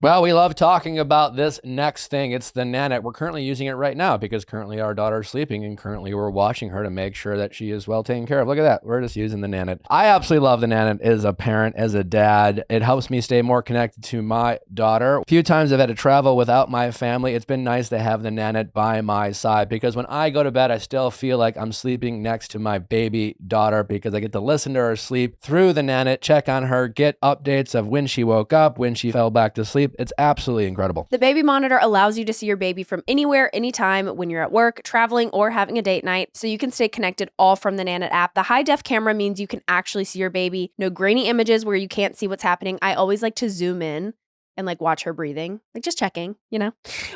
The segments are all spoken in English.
Well, we love talking about this next thing. It's the Nanette. We're currently using it right now because currently our daughter is sleeping and currently we're watching her to make sure that she is well taken care of. Look at that. We're just using the Nanette. I absolutely love the Nanette as a parent, as a dad. It helps me stay more connected to my daughter. A few times I've had to travel without my family. It's been nice to have the Nanette by my side because when I go to bed, I still feel like I'm sleeping next to my baby daughter because I get to listen to her sleep through the Nanette, check on her, get updates of when she woke up, when she fell back to sleep. It's absolutely incredible. The baby monitor allows you to see your baby from anywhere, anytime, when you're at work, traveling, or having a date night, so you can stay connected all from the Nanette app. The high-def camera means you can actually see your baby. No grainy images where you can't see what's happening. I always like to zoom in and watch her breathing, just checking,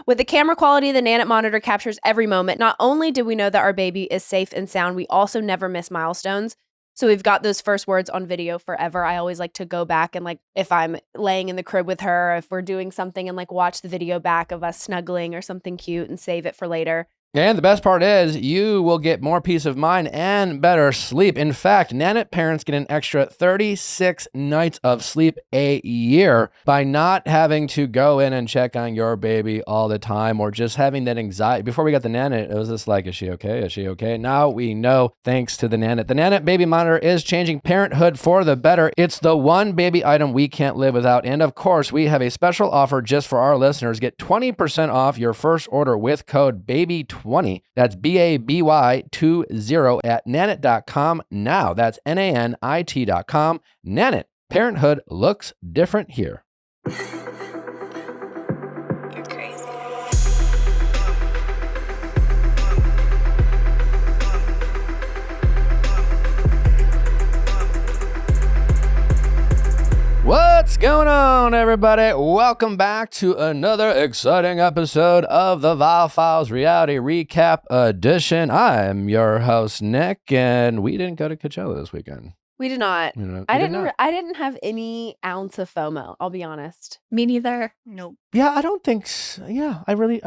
With the camera quality, the Nanette monitor captures every moment. Not only do we know that our baby is safe and sound, we also never miss milestones. So we've got those first words on video forever. I always like to go back and if I'm laying in the crib with her, if we're doing something and watch the video back of us snuggling or something cute and save it for later. And the best part is you will get more peace of mind and better sleep. In fact, Nanette parents get an extra 36 nights of sleep a year by not having to go in and check on your baby all the time or just having that anxiety. Before we got the Nanette, it was just is she okay? Is she okay? Now we know thanks to the Nanette. The Nanette baby monitor is changing parenthood for the better. It's the one baby item we can't live without. And of course, we have a special offer just for our listeners. Get 20% off your first order with code BABY20. That's BABY20 at nanette.com now. That's NANIT.com. Nanette. Parenthood looks different here. You're crazy. What's going on, everybody? Welcome back to another exciting episode of the Viall Files Reality Recap Edition. I'm your host, Nick, and we didn't go to Coachella this weekend. We did not. I didn't have any ounce of FOMO, I'll be honest. Me neither. Nope. Yeah, I don't think so. Yeah, I really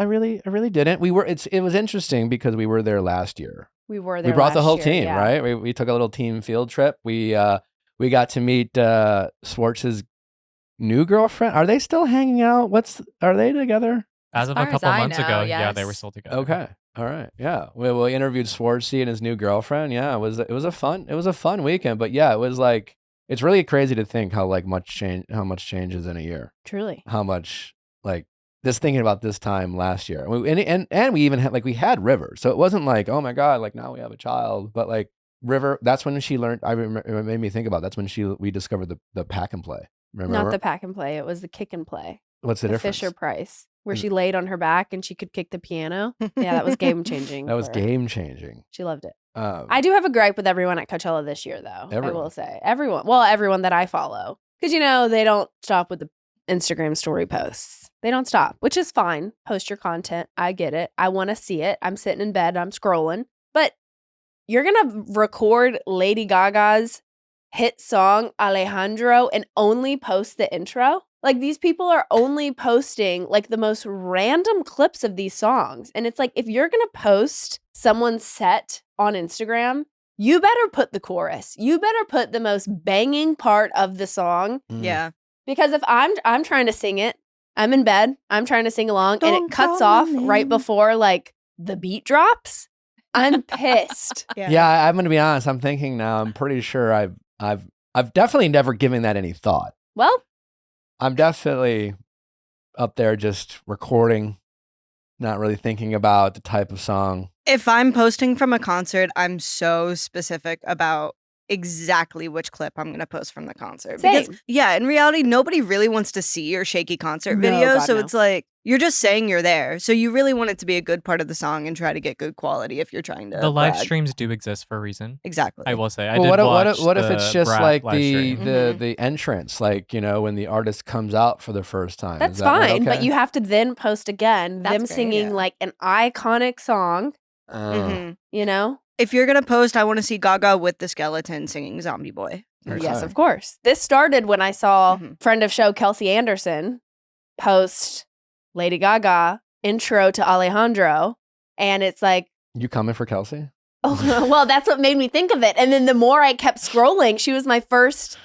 didn't. It was interesting because we were there last year. We were there. We brought the whole year, team, yeah. right? We took a little team field trip. We got to meet Swartz's new girlfriend. Are they still hanging out? Are they together? As of As a far couple as I months know, ago, yeah, they yes. were still together. Okay. All right. Yeah. We interviewed Swartzy and his new girlfriend. Yeah, it was a fun weekend. But yeah, it was it's really crazy to think how much changes in a year. Truly. How much just thinking about this time last year. And we even had we had River. So it wasn't oh my God, now we have a child. But River, that's when she learned. I remember, it made me think about that's when we discovered the pack and play. Remember? Not the pack and play. It was the kick and play. What's the difference? Fisher Price, where she laid on her back and she could kick the piano. Yeah, that was game changing. That was game changing. She loved it. I do have a gripe with everyone at Coachella this year, though. I will say everyone that I follow, because they don't stop with the Instagram story posts. They don't stop, which is fine. Post your content. I get it. I want to see it. I'm sitting in bed. I'm scrolling, but you're gonna record Lady Gaga's hit song Alejandro and only post the intro? These people are only posting the most random clips of these songs. And it's if you're going to post someone's set on Instagram, you better put the chorus. You better put the most banging part of the song. Yeah. Because if I'm trying to sing it, I'm in bed, I'm trying to sing along, and it cuts off right before the beat drops, I'm pissed. Yeah, I'm going to be honest. I'm thinking now, I'm pretty sure I've definitely never given that any thought. Well, I'm definitely up there just recording, not really thinking about the type of song. If I'm posting from a concert, I'm so specific about exactly which clip I'm going to post from the concert. Same. Because, yeah, in reality, nobody really wants to see your shaky concert No, video. God, So no. it's you're just saying you're there. So you really want it to be a good part of the song and try to get good quality if you're trying to The live brag. streams do exist for a reason. Exactly. I will say. I Well, did what watch if it's the just Brat live stream. the entrance, when the artist comes out for the first time? that's Is that not fine, but okay? you have to then post again, That's them great, singing yeah. an iconic song, Mhm. If If you're going to post, I want to see Gaga with the skeleton singing Zombie Boy. Okay. Yes, of course. This started when I saw Mhm. friend of show Kelsey Anderson post Lady Gaga intro to Alejandro, and it's You coming for Kelsey? oh, well, that's what made me think of it. And then the more I kept scrolling, she was my first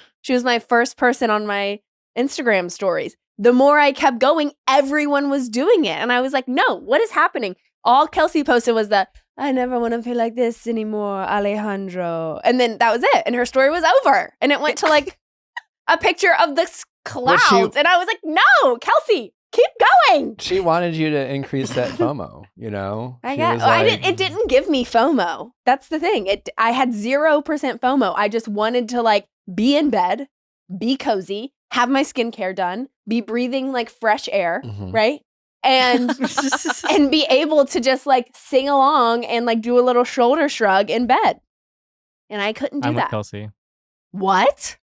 person on my Instagram stories. the more I kept going, everyone was doing it. And I was like, no, what is happening? All Kelsey posted was that, I never want to feel like this anymore, Alejandro. And then that was it. And her story was over. And it went to like a picture of the clouds. And I was like, no, Kelsey, keep going. She wanted you to increase that FOMO, you know? I guess. It didn't give me FOMO. That's the thing. I had 0% FOMO. I just wanted to like be in bed, be cozy, have my skincare done, be breathing like fresh air, right? And and be able to just like sing along and like do a little shoulder shrug in bed. And I couldn't do I'm that. with Kelsey. What?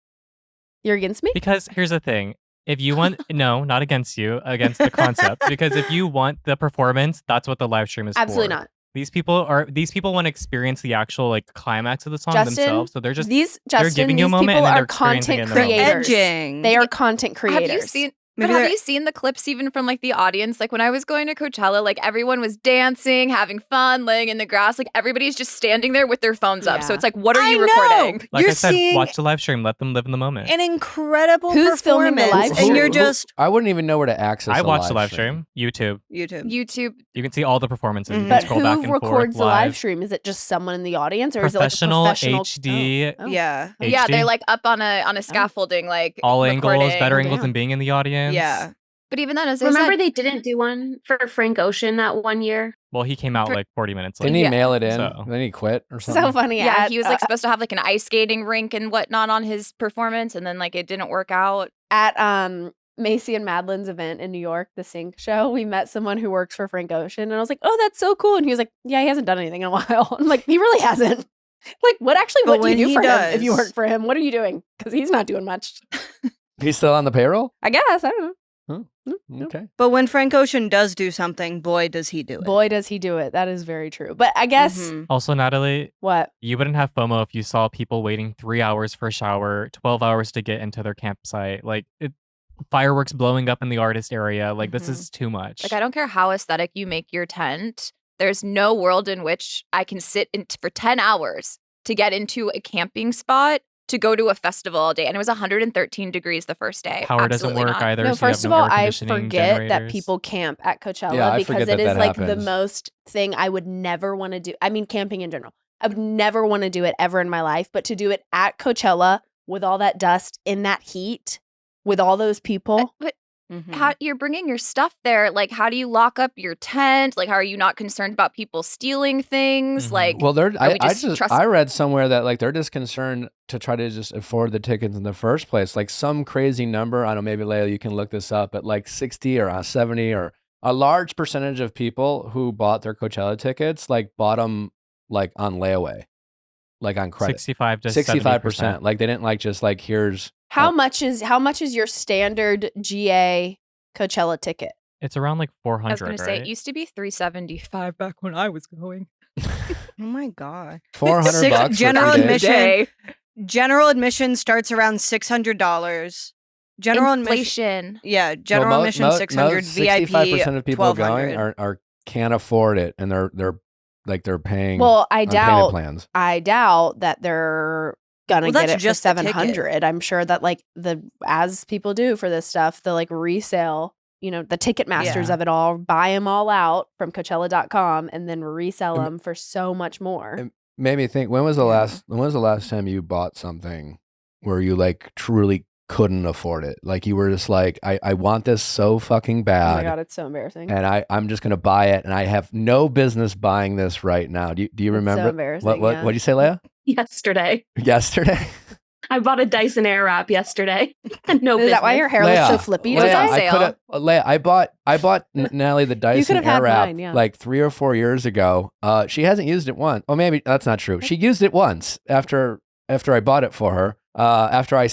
You're against me? Because here's the thing. If you want, no, not against you, against the concept. Because if you want the performance, that's what the live stream is Absolutely for. not. These people want to experience the actual like climax of the song themselves. So they're just they're giving you a moment and then they're experiencing it in the moment. Edging. They are content creators. Have you seen? But have you seen the clips even from like the audience? Like when I was going to Coachella, like everyone was dancing, having fun, laying in the grass. Like everybody's just standing there with their phones up. So it's like, what are you recording? Like I said, watch the live stream. Let them live in the moment. An incredible Who's filming the live stream? And you're just... I wouldn't even know where to access I watched the live stream. YouTube. You can see all the performances. You But can scroll back and who records forth the live stream? Is it just someone in the audience, or is it like a professional HD? Oh. Yeah. HD? Yeah, they're like up on a scaffolding, like all recording. angles, better angles than being in the audience. Yeah. But even then, as remember they didn't do one for Frank Ocean that one year? Well, he came out like 40 minutes later. Didn't he mail it in? Then he quit or something? So funny. Yeah, he was like supposed to have like an ice skating rink and whatnot on his performance, and then like it didn't work out. At Macy and Madeline's event in New York, the Sync show, we met someone who works for Frank Ocean, and I was like, "Oh, that's so cool!" And he was like, "Yeah, he hasn't done anything in a while." I'm like, "He really hasn't." Like, what do you do for him if you work for him? What are you doing? Because he's not doing much. He's still on the payroll? I guess. I don't know. Okay. But when Frank Ocean does do something, boy, does he do it. Boy, does he do it. That is very true. But I guess... Also, Natalie... What? You wouldn't have FOMO if you saw people waiting 3 hours for a shower, 12 hours to get into their campsite. Like, fireworks blowing up in the artist area. Like, this is too much. Like, I don't care how aesthetic you make your tent. There's no world in which I can sit for 10 hours to get into a camping spot to go to a festival all day. And it was 113 degrees the first day. Power doesn't work either. No, so first of all, I forget that people camp at Coachella because it is like the most thing I would never want to do. I mean, camping in general. I would never want to do it ever in my life, but to do it at Coachella with all that dust in that heat with all those people. But how you're bringing your stuff there? Like, how do you lock up your tent? Like, how are you not concerned about people stealing things? Like, well, I read somewhere that like they're just concerned to try to just afford the tickets in the first place. Like some crazy number. I don't know, maybe Leia, you can look this up, but like 60 or 70 or a large percentage of people who bought their Coachella tickets like bought them like on layaway, like on credit. 65%. Like they didn't like just like here's. How much is your standard GA Coachella ticket? It's around like 400. I was going to say it used to be $375 back when I was going. Oh my god, $400 general admission. General admission starts around $600. General inflation. General admission $600. VIP 65% of people going are can't afford it, and they're paying. Well, I doubt that they're gonna get it just for $700. I'm sure that like as people do for this stuff, the like resale, the ticket masters of it all buy them all out from Coachella.com and then resell them for so much more. It made me think, when was the last time you bought something where you like truly couldn't afford it? Like you were just like, I want this so fucking bad. Oh my god, it's so embarrassing. And I'm just gonna buy it, and I have no business buying this right now. Do you remember? So embarrassing. What did you say, Leia? Yesterday. I bought a Dyson Airwrap yesterday. No business. Is that why your hair looks so flippy? I bought Natalie the Dyson Airwrap like 3 or 4 years ago. She hasn't used it once. Oh, maybe that's not true. She used it once after I bought it for her. After I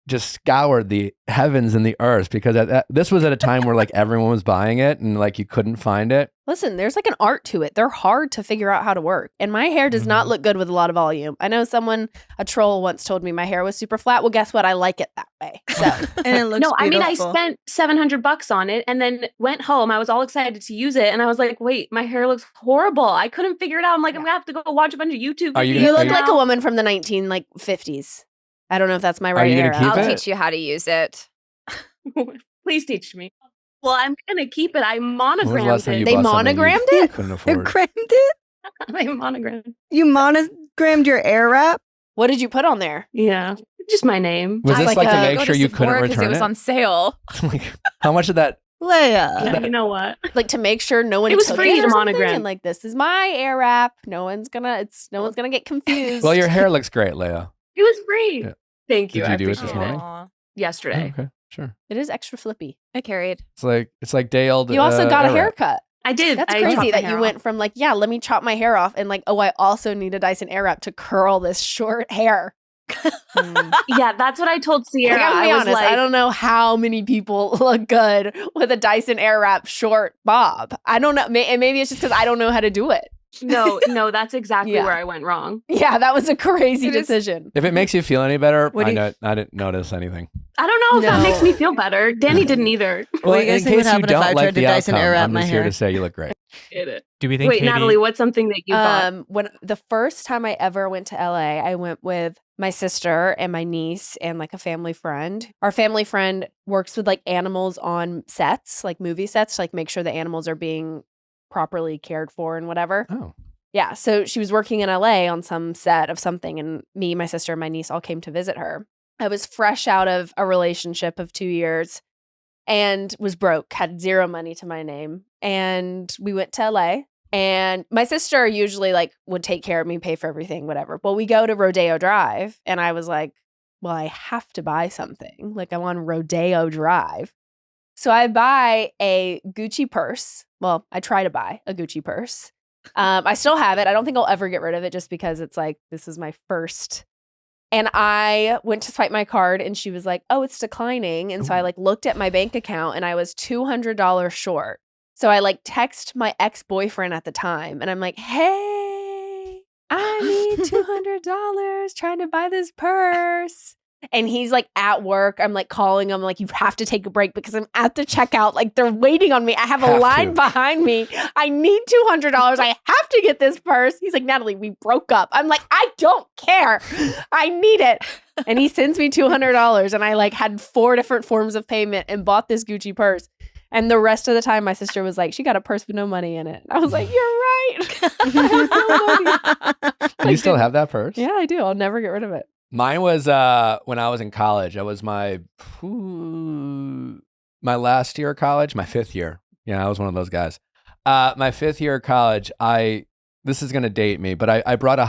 just scoured the heavens and the earth, because this was at a time where like everyone was buying it and like you couldn't find it. Listen, there's like an art to it. They're hard to figure out how to work. And my hair does not look good with a lot of volume. I know a troll once told me my hair was super flat. Well, guess what? I like it that way. So and it looks beautiful. I mean, I spent $700 on it and then went home. I was all excited to use it. And I was like, wait, my hair looks horrible. I couldn't figure it out. I'm like, I'm going to have to go watch a bunch of YouTube videos. You look like a woman from the 1950s. I don't know if that's my right era. I'll teach you how to use it. Please teach me. Well, I'm going to keep it. I monogrammed it. They monogrammed it? Couldn't You afford. crammed it? They monogrammed. You monogrammed your air wrap? What did you put on there? Yeah. Just my name. Was this like like to a- make Go sure to you couldn't Sephora 'cause return it was on sale. Like, how much of that? Leia. Yeah, you know what? Like to make sure no one It was took free it to or something? monogram. And like, this is my air wrap. No one's gonna get confused. Well, your hair looks great, Leia. It was free. Yeah. Thank you. Did you I do it this appreciate morning? Aw. Yesterday. Okay, sure. It is extra flippy. I carried. It's like day old. You also got a era. haircut. I did. That's I crazy chopped that my you hair went off. from like, yeah, let me chop my hair off, and like, oh, I also need a Dyson Airwrap to curl this short hair. Yeah, that's what I told Sierra. Like, I'm gonna be I was honest, like, I don't know how many people look good with a Dyson Airwrap short bob. I don't know, and maybe it's just because I don't know how to do it. no, that's exactly Yeah. where I went wrong. Yeah, that was a crazy It is- decision. If it makes you feel any better, What do you- I didn't notice anything. I don't know if that No. makes me feel better. Danny didn't either. What do you guys in think would case you happen if don't I like tried to the Dyson outcome, Airwrap I'm my just here hair? to say you look great. Do we think Wait, Katie, Natalie, what's something that you thought? When the first time I ever went to LA, I went with my sister and my niece and like a family friend. Our family friend works with like animals on sets, like movie sets, to like make sure the animals are being properly cared for and whatever. Oh, Yeah, so she was working in LA on some set of something, and me, my sister, and my niece all came to visit her. I was fresh out of a relationship of 2 years and was broke, had zero money to my name. And we went to LA, and my sister usually like would take care of me, pay for everything, whatever. But we go to Rodeo Drive, and I was like, well, I have to buy something. Like, I'm on Rodeo Drive. So I buy a Gucci purse. Well, I try to buy a Gucci purse. I still have it. I don't think I'll ever get rid of it just because it's like, this is my first. And I went to swipe my card and she was like, oh, it's declining. And so I like looked at my bank account and I was $200 short. So I like text my ex-boyfriend at the time and I'm like, hey, I need $200 trying to buy this purse. And he's like at work. I'm like calling him, like, you have to take a break because I'm at the checkout. Like, they're waiting on me. I have a Have line to. behind me. I need $200. I have to get this purse. He's like, Natalie, we broke up. I'm like, I don't care. I need it. And he sends me $200. And I like had 4 different forms of payment and bought this Gucci purse. And the rest of the time, my sister was like, she got a purse with no money in it. I was like, you're right. I have no money. do you still have that purse? Yeah, I do. I'll never get rid of it. Mine was when I was in college. It was my last year of college, my 5th year. Yeah, I was one of those guys. My 5th year of college, this is gonna date me, but I bought a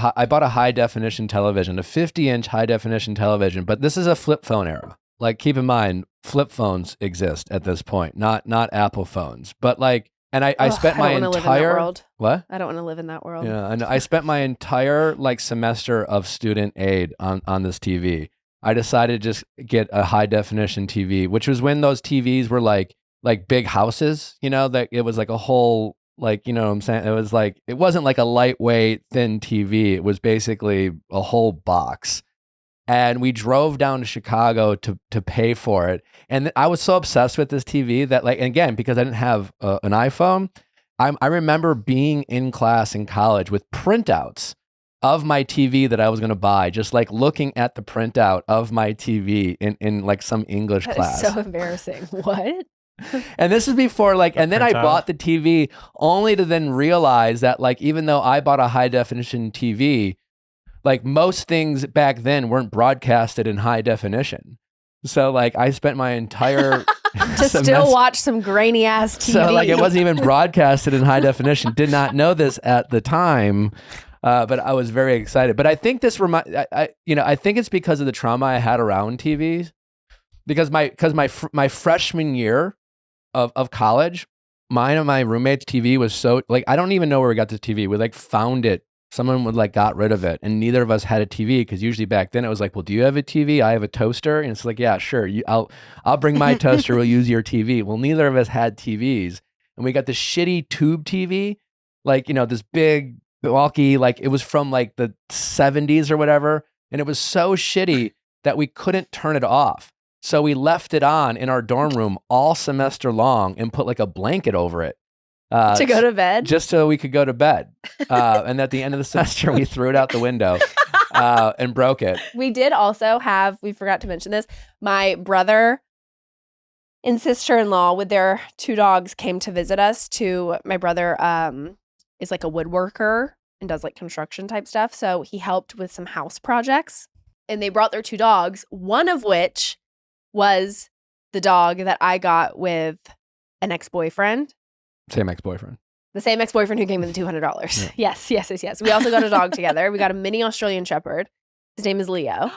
high definition television, a 50-inch high definition television. But this is a flip phone era. Like, keep in mind, flip phones exist at this point, not Apple phones. But like, and I spent my I don't wanna live in that entire world. what? I don't want to live in that world. Yeah, I know. I spent my entire like semester of student aid on this TV. I decided to just get a high definition TV, which was when those TVs were like big houses, you know, that it was like a whole, like, you know what I'm saying? It was like, it wasn't like a lightweight thin TV. It was basically a whole box. And we drove down to Chicago to pay for it. And I was so obsessed with this TV that, like, and again, because I didn't have an iPhone, I remember being in class in college with printouts of my TV that I was going to buy, just like looking at the printout of my TV in like some English That class. is so embarrassing. What? And this is before like, and then I printout. bought the TV only to then realize that, like, even though I bought a high definition TV, like most things back then weren't broadcasted in high definition. So like I spent my entire To still watch some grainy ass TV. So like it wasn't even broadcasted in high definition. Did not know this at the time. But I was very excited. But I think this I think it's because of the trauma I had around TVs. Because my freshman year of college, mine and my roommate's TV was so, like, I don't even know where we got this TV. We like found it. Someone would like got rid of it, and neither of us had a TV, because usually back then it was like, well, do you have a TV? I have a toaster, and it's like, yeah, sure. I'll bring my toaster. We'll use your TV. Well, neither of us had TVs, and we got this shitty tube TV, like, you know, this big bulky, like it was from like the 70s or whatever, and it was so shitty that we couldn't turn it off. So we left it on in our dorm room all semester long and put like a blanket over it. to go to bed. Just so we could go to bed. And at the end of the semester, we threw it out the window and broke it. We did also have, we forgot to mention this, my brother and sister-in-law with their 2 dogs came to visit us. My brother is like a woodworker and does like construction type stuff. So he helped with some house projects, and they brought their 2 dogs, one of which was the dog that I got with an ex-boyfriend. Same ex-boyfriend. The same ex-boyfriend who gave me the $200. Yeah. Yes. We also got a dog together. We got a mini Australian Shepherd. His name is Leo.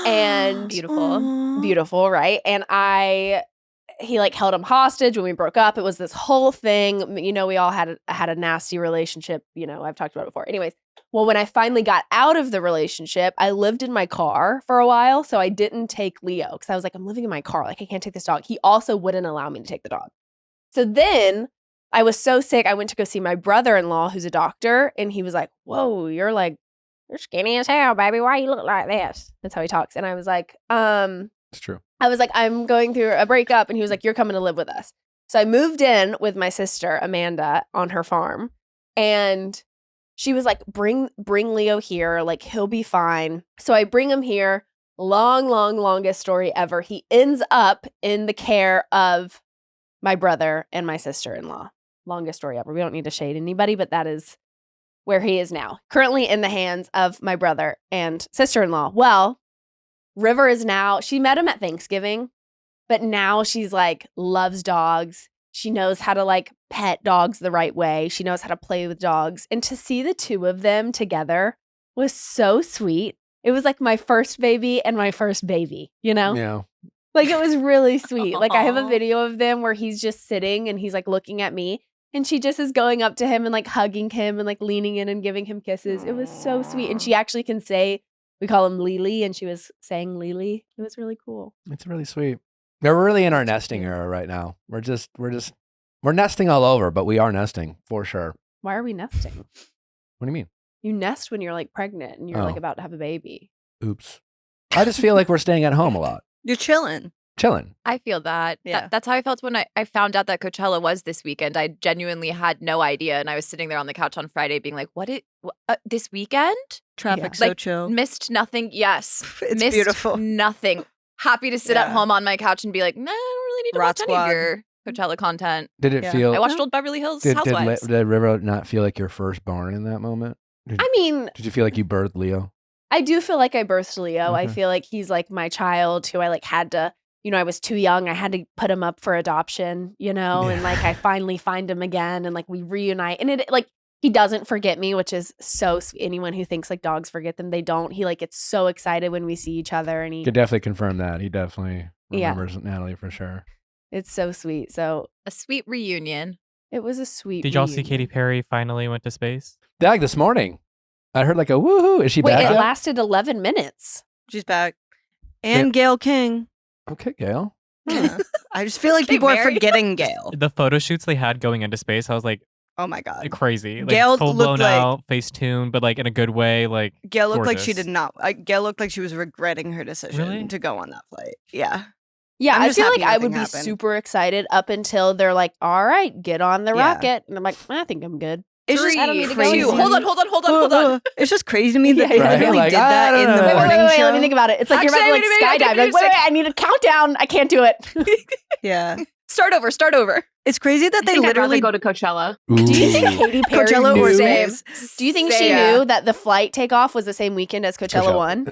And beautiful, right? And he like held him hostage when we broke up. It was this whole thing. You know, we all had a nasty relationship. You know, I've talked about it before. Anyways, well, when I finally got out of the relationship, I lived in my car for a while. So I didn't take Leo because I was like, I'm living in my car. Like, I can't take this dog. He also wouldn't allow me to take the dog. So then I was so sick. I went to go see my brother-in-law, who's a doctor. And he was like, whoa, you're skinny as hell, baby. Why you look like this? That's how he talks. And I was like, It's true. I was like, I'm going through a breakup. And he was like, you're coming to live with us. So I moved in with my sister, Amanda, on her farm. And she was like, bring Leo here. Like, he'll be fine. So I bring him here. Longest story ever. He ends up in the care of my brother and my sister-in-law. Longest story ever. We don't need to shade anybody, but that is where he is now. Currently in the hands of my brother and sister-in-law. Well, River is now, she met him at Thanksgiving, but now she's like, loves dogs. She knows how to like pet dogs the right way. She knows how to play with dogs. And to see the 2 of them together was so sweet. It was like my first baby and my first baby, you know? Yeah. Like, it was really sweet. Like, I have a video of them where he's just sitting and he's like looking at me, and she just is going up to him and like hugging him and like leaning in and giving him kisses. It was so sweet. And she actually can say, we call him Lily, and she was saying Lily. It was really cool. It's really sweet. We're really in our nesting era right now. We're nesting all over, but we are nesting for sure. Why are we nesting? What do you mean? You nest when you're like pregnant and you're like about to have a baby. Oops. I just feel like we're staying at home a lot. You're chilling. I feel that. Yeah. That's how I felt when I found out that Coachella was this weekend. I genuinely had no idea. And I was sitting there on the couch on Friday being like, this weekend? Traffic's Yeah. so chill. Missed nothing. Yes. It's missed beautiful. Nothing. Happy to sit at home on my couch and be like, nah, I don't really need to watch any of your Coachella content. Did it feel... I watched Old Beverly Hills Housewives. Did River not feel like your firstborn in that moment? Did you feel like you birthed Leo? I do feel like I birthed Leo. Okay. I feel like he's like my child who I like had to, you know, I was too young. I had to put him up for adoption, you know, and like I finally find him again and like we reunite. And it like he doesn't forget me, which is so sweet. Anyone who thinks like dogs forget them, they don't. He like gets so excited when we see each other, and he could definitely confirm that. He definitely remembers Natalie for sure. It's so sweet. So a sweet reunion. It was a sweet Did y'all see Katy Perry finally went to space? Dag, this morning. I heard like a woohoo. Is she back? It lasted 11 minutes. She's back. And Gail King. Okay, Gail. Yeah. I just feel like people are forgetting Gail. The photo shoots they had going into space, I was like, oh my God. Crazy. Like, Gail full looked blown out, Facetune, but like in a good way. Like Gail looked gorgeous. like she did not. Gail looked like she was regretting her decision to go on that flight. Yeah. Yeah, I feel like I would be happened. super excited up until they're like, all right, get on the rocket. And I'm like, I think I'm good. It's just I don't need to crazy. go. Hold on. It's just crazy to me that they Right? really Like, did that in the morning Wait, show. let me think about it. It's like you're about to like skydive. Like, wait, I need a countdown. I can't do it. Yeah. Start over. It's crazy that they I'd rather literally go to Coachella. Ooh. Do you think Katy Perry Coachella or knew? space? Do you think she knew that the flight takeoff was the same weekend as Coachella 1?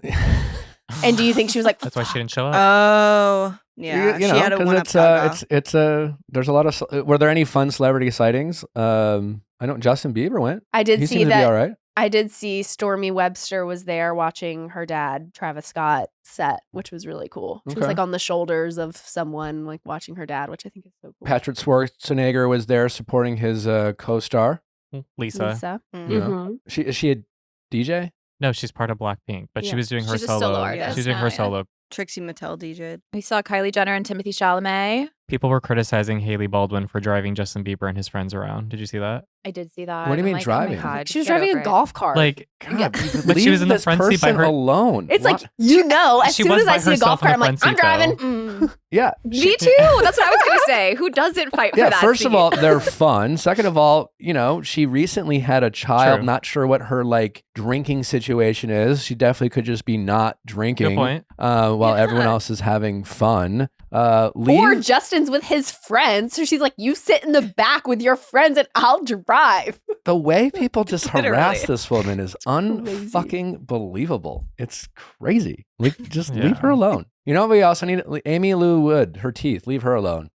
And do you think she was like, that's why she didn't show up? Oh, yeah. You know, she had a 'cause one-up it's there's a lot of. Were there any fun celebrity sightings? I know Justin Bieber went. I did He see seemed to be all that. right. I did see Stormy Webster was there watching her dad, Travis Scott, set, which was really cool. She was Okay. like on the shoulders of someone, like watching her dad, which I think is so cool. Patrick Schwarzenegger was there supporting his Lisa. Lisa. Lisa. Yeah. Mhm. Is she a DJ? No, she's part of Blackpink, but she Yeah. was doing her She's a solo. solo artist She was doing now, her yeah. solo. Trixie Mattel DJ'd. We saw Kylie Jenner and Timothy Chalamet. People were criticizing Haley Baldwin for driving Justin Bieber and his friends around. Did you see that? I did see that. What do you I'm mean like, driving? Oh my God, She was get driving over a it. golf cart. Like, God, but she was in the this front seat by person her. alone. it's What? like, you know, as She soon was as I by see a golf herself in cart, I'm the like, front I'm seat, driving. Yeah. Me too. That's what I was gonna say. Who doesn't fight for Yeah, that? first of seat? all, they're fun. Second of all, you know, she recently had a child. True. Not sure what her like drinking situation is. She definitely could just be not drinking Good point. while Yeah. everyone else is having fun. Leave. Or Justin's with his friends. So she's like, you sit in the back with your friends and I'll drive. The way people just harass Literally. this woman is unfucking believable. It's crazy. Just leave her alone. You know, we also need Aimee Lou Wood, her teeth. Leave her alone.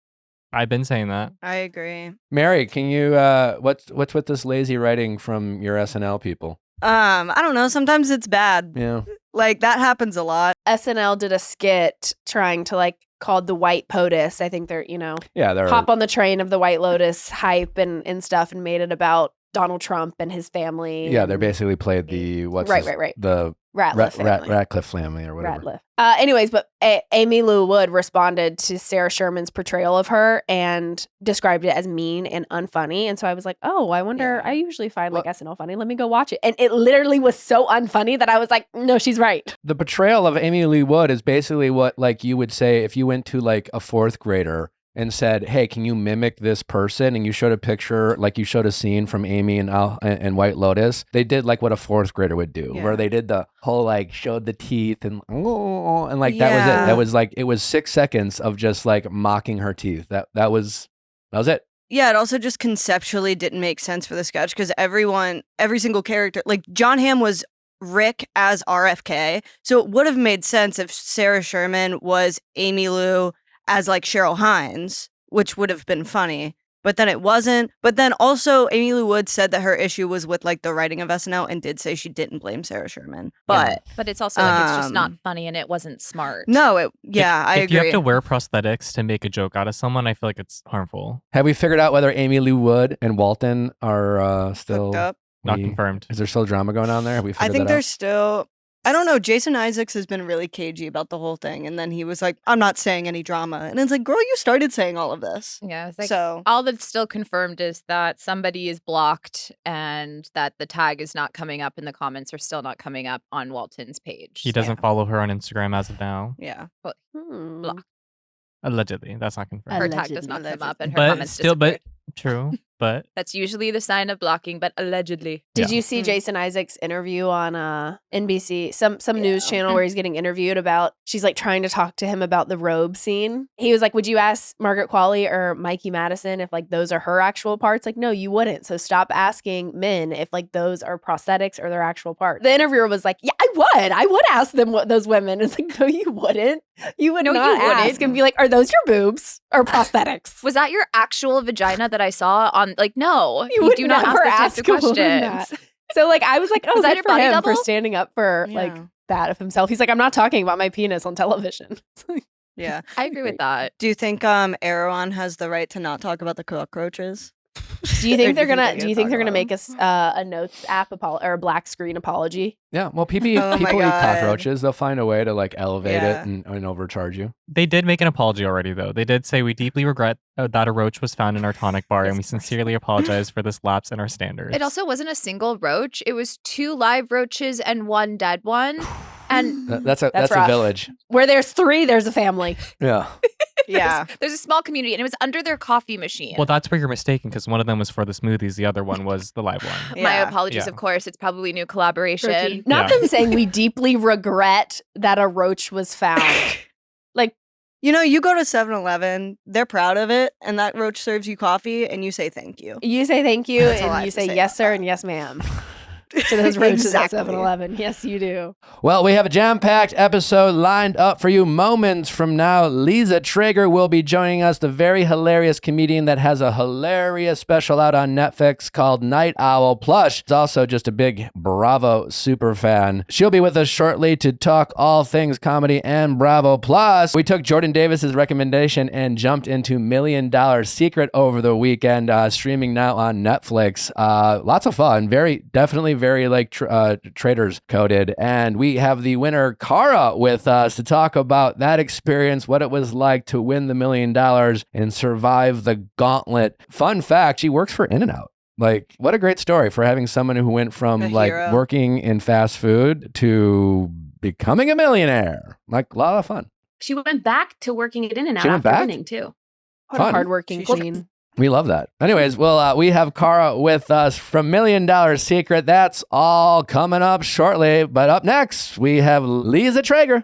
I've been saying that. I agree. Mary, can you, what's with this lazy writing from your SNL people? I don't know. Sometimes it's bad. Yeah. Like, that happens a lot. SNL did a skit trying to like called the White POTUS. I think they're, Yeah, hop on the train of the White Lotus hype and stuff and made it about Donald Trump and his family. Yeah, they basically played the, Right. The Ratcliffe family or whatever. Ratcliffe. Anyways, but Aimee Lou Wood responded to Sarah Sherman's portrayal of her and described it as mean and unfunny. And so I was like, oh, I wonder, I usually find like SNL funny. Let me go watch it. And it literally was so unfunny that I was like, no, she's right. The portrayal of Aimee Lou Wood is basically what like you would say if you went to like a fourth grader and said, hey, can you mimic this person? And you showed a picture, like you showed a scene from Aimee and White Lotus. They did like what a fourth grader would do, where they did the whole like showed the teeth and like that was it. That was like, it was 6 seconds of just like mocking her teeth. That was it. Yeah, it also just conceptually didn't make sense for the sketch because every single character, like John Hamm was Rick as RFK. So it would have made sense if Sarah Sherman was Aimee Lou as like Cheryl Hines, which would have been funny, but then it wasn't. But then also Aimee Lou Wood said that her issue was with like the writing of SNL and did say she didn't blame Sarah Sherman. But it's also like it's just not funny and it wasn't smart. No, I agree. If you have to wear prosthetics to make a joke out of someone, I feel like it's harmful. Have we figured out whether Aimee Lou Wood and Walton are still hooked up? Not confirmed. Is there still drama going on there? Have we figured I think that out? there's still. I don't know. Jason Isaacs has been really cagey about the whole thing. And then he was like, I'm not saying any drama. And it's like, girl, you started saying all of this. Yeah. It's like, so all that's still confirmed is that somebody is blocked and that the tag is not coming up and the comments are still not coming up on Walton's page. He doesn't follow her on Instagram as of now. Yeah. But blocked. Allegedly. That's not confirmed. Her tag does not come up and her But comments still, disappear. true. But That's usually the sign of blocking, but allegedly. Did you see Jason Isaacs' interview on NBC, some news channel where he's getting interviewed about, she's like trying to talk to him about the robe scene. He was like, would you ask Margaret Qualley or Mikey Madison if like those are her actual parts? Like, no, you wouldn't. So stop asking men if like those are prosthetics or their actual parts. The interviewer was like, yeah, I would ask them what those women. It's like, no, you wouldn't. You would not ask and be like, are those your boobs or prosthetics? Was that your actual vagina that I saw on, like, no, you do not ask those types of questions. So like, I was like, oh, Was that good your for body him double? for standing up for like that of himself. He's like, I'm not talking about my penis on television. Yeah. I agree with that. Do you think RHOA has the right to not talk about the cockroaches? Do you think Or they're gonna? they Do you can think they're talk gonna about make us a notes app or a black screen apology? Yeah, well, people Oh my eat God. cockroaches. They'll find a way to like elevate Yeah. it and overcharge you. they did make an apology already, though. They did say, we deeply regret that a roach was found in our tonic bar, and we sincerely apologize for this lapse in our standards. It also wasn't a single roach. It was 2 live roaches and 1 dead one. And That's a rough. village. Where there's 3, there's a family. Yeah. Yeah. there's a small community, and it was under their coffee machine. Well, that's where you're mistaken, because one of them was for the smoothies. The other one was the live one. My Yeah. apologies, Yeah. of course. It's probably new collaboration. Protein. Not Yeah. them saying we deeply regret that a roach was found. Like, You know, you go to 7-Eleven, they're proud of it, and that roach serves you coffee, and you say thank you. you say thank you That's all I and have you to say say yes, about sir, that. and yes, ma'am. To those roaches Exactly. at 7-Eleven. Yes, you do. Well, we have a jam-packed episode lined up for you moments from now. Liza Treyger will be joining us, the very hilarious comedian that has a hilarious special out on Netflix called Night Owl. Plus, she's also just a big Bravo super fan. She'll be with us shortly to talk all things comedy and Bravo. Plus, we took Jordan Davis's recommendation and jumped into $1 Million Secret over the weekend, streaming now on Netflix. Lots of fun. Definitely very like traders coded. And we have the winner, Cara, with us to talk about that experience, what it was like to win the $1 million and survive the gauntlet. Fun fact, she works for In-N-Out. Like, what a great story for having someone who went from A like hero. working in fast food to becoming a millionaire. Like, a lot of fun. She went back to working at In-N-Out She went after back? winning too. What Fun. a hardworking She's- queen. We love that. Anyways, well, we have Cara with us from $1 Million Secret. That's all coming up shortly. But up next, we have Liza Treyger.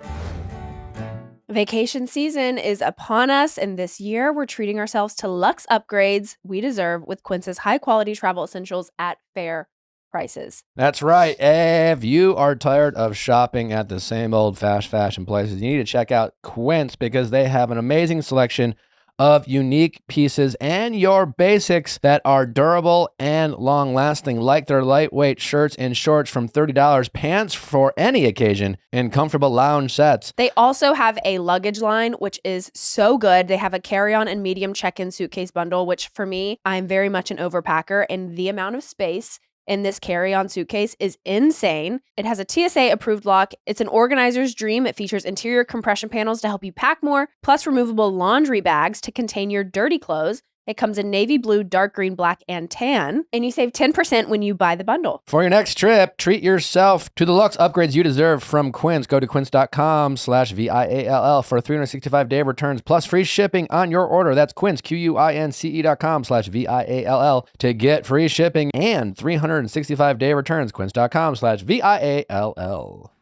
Vacation season is upon us, and this year we're treating ourselves to luxe upgrades we deserve with Quince's high-quality travel essentials at fair prices. That's right. If you are tired of shopping at the same old fast fashion places, you need to check out Quince because they have an amazing selection of unique pieces and your basics that are durable and long-lasting, like their lightweight shirts and shorts from $30, pants for any occasion, and comfortable lounge sets. They also have a luggage line, which is so good. They have a carry-on and medium check-in suitcase bundle, which for me, I'm very much an overpacker, and the amount of space in this carry-on suitcase is insane. It has a TSA-approved lock. It's an organizer's dream. It features interior compression panels to help you pack more, plus removable laundry bags to contain your dirty clothes. It comes in navy blue, dark green, black, and tan. And you save 10% when you buy the bundle. For your next trip, treat yourself to the luxe upgrades you deserve from Quince. Go to quince.com/VIALL for 365-day returns plus free shipping on your order. That's Quince, QUINCE.com/VIALL to get free shipping and 365-day returns. Quince.com/VIALL.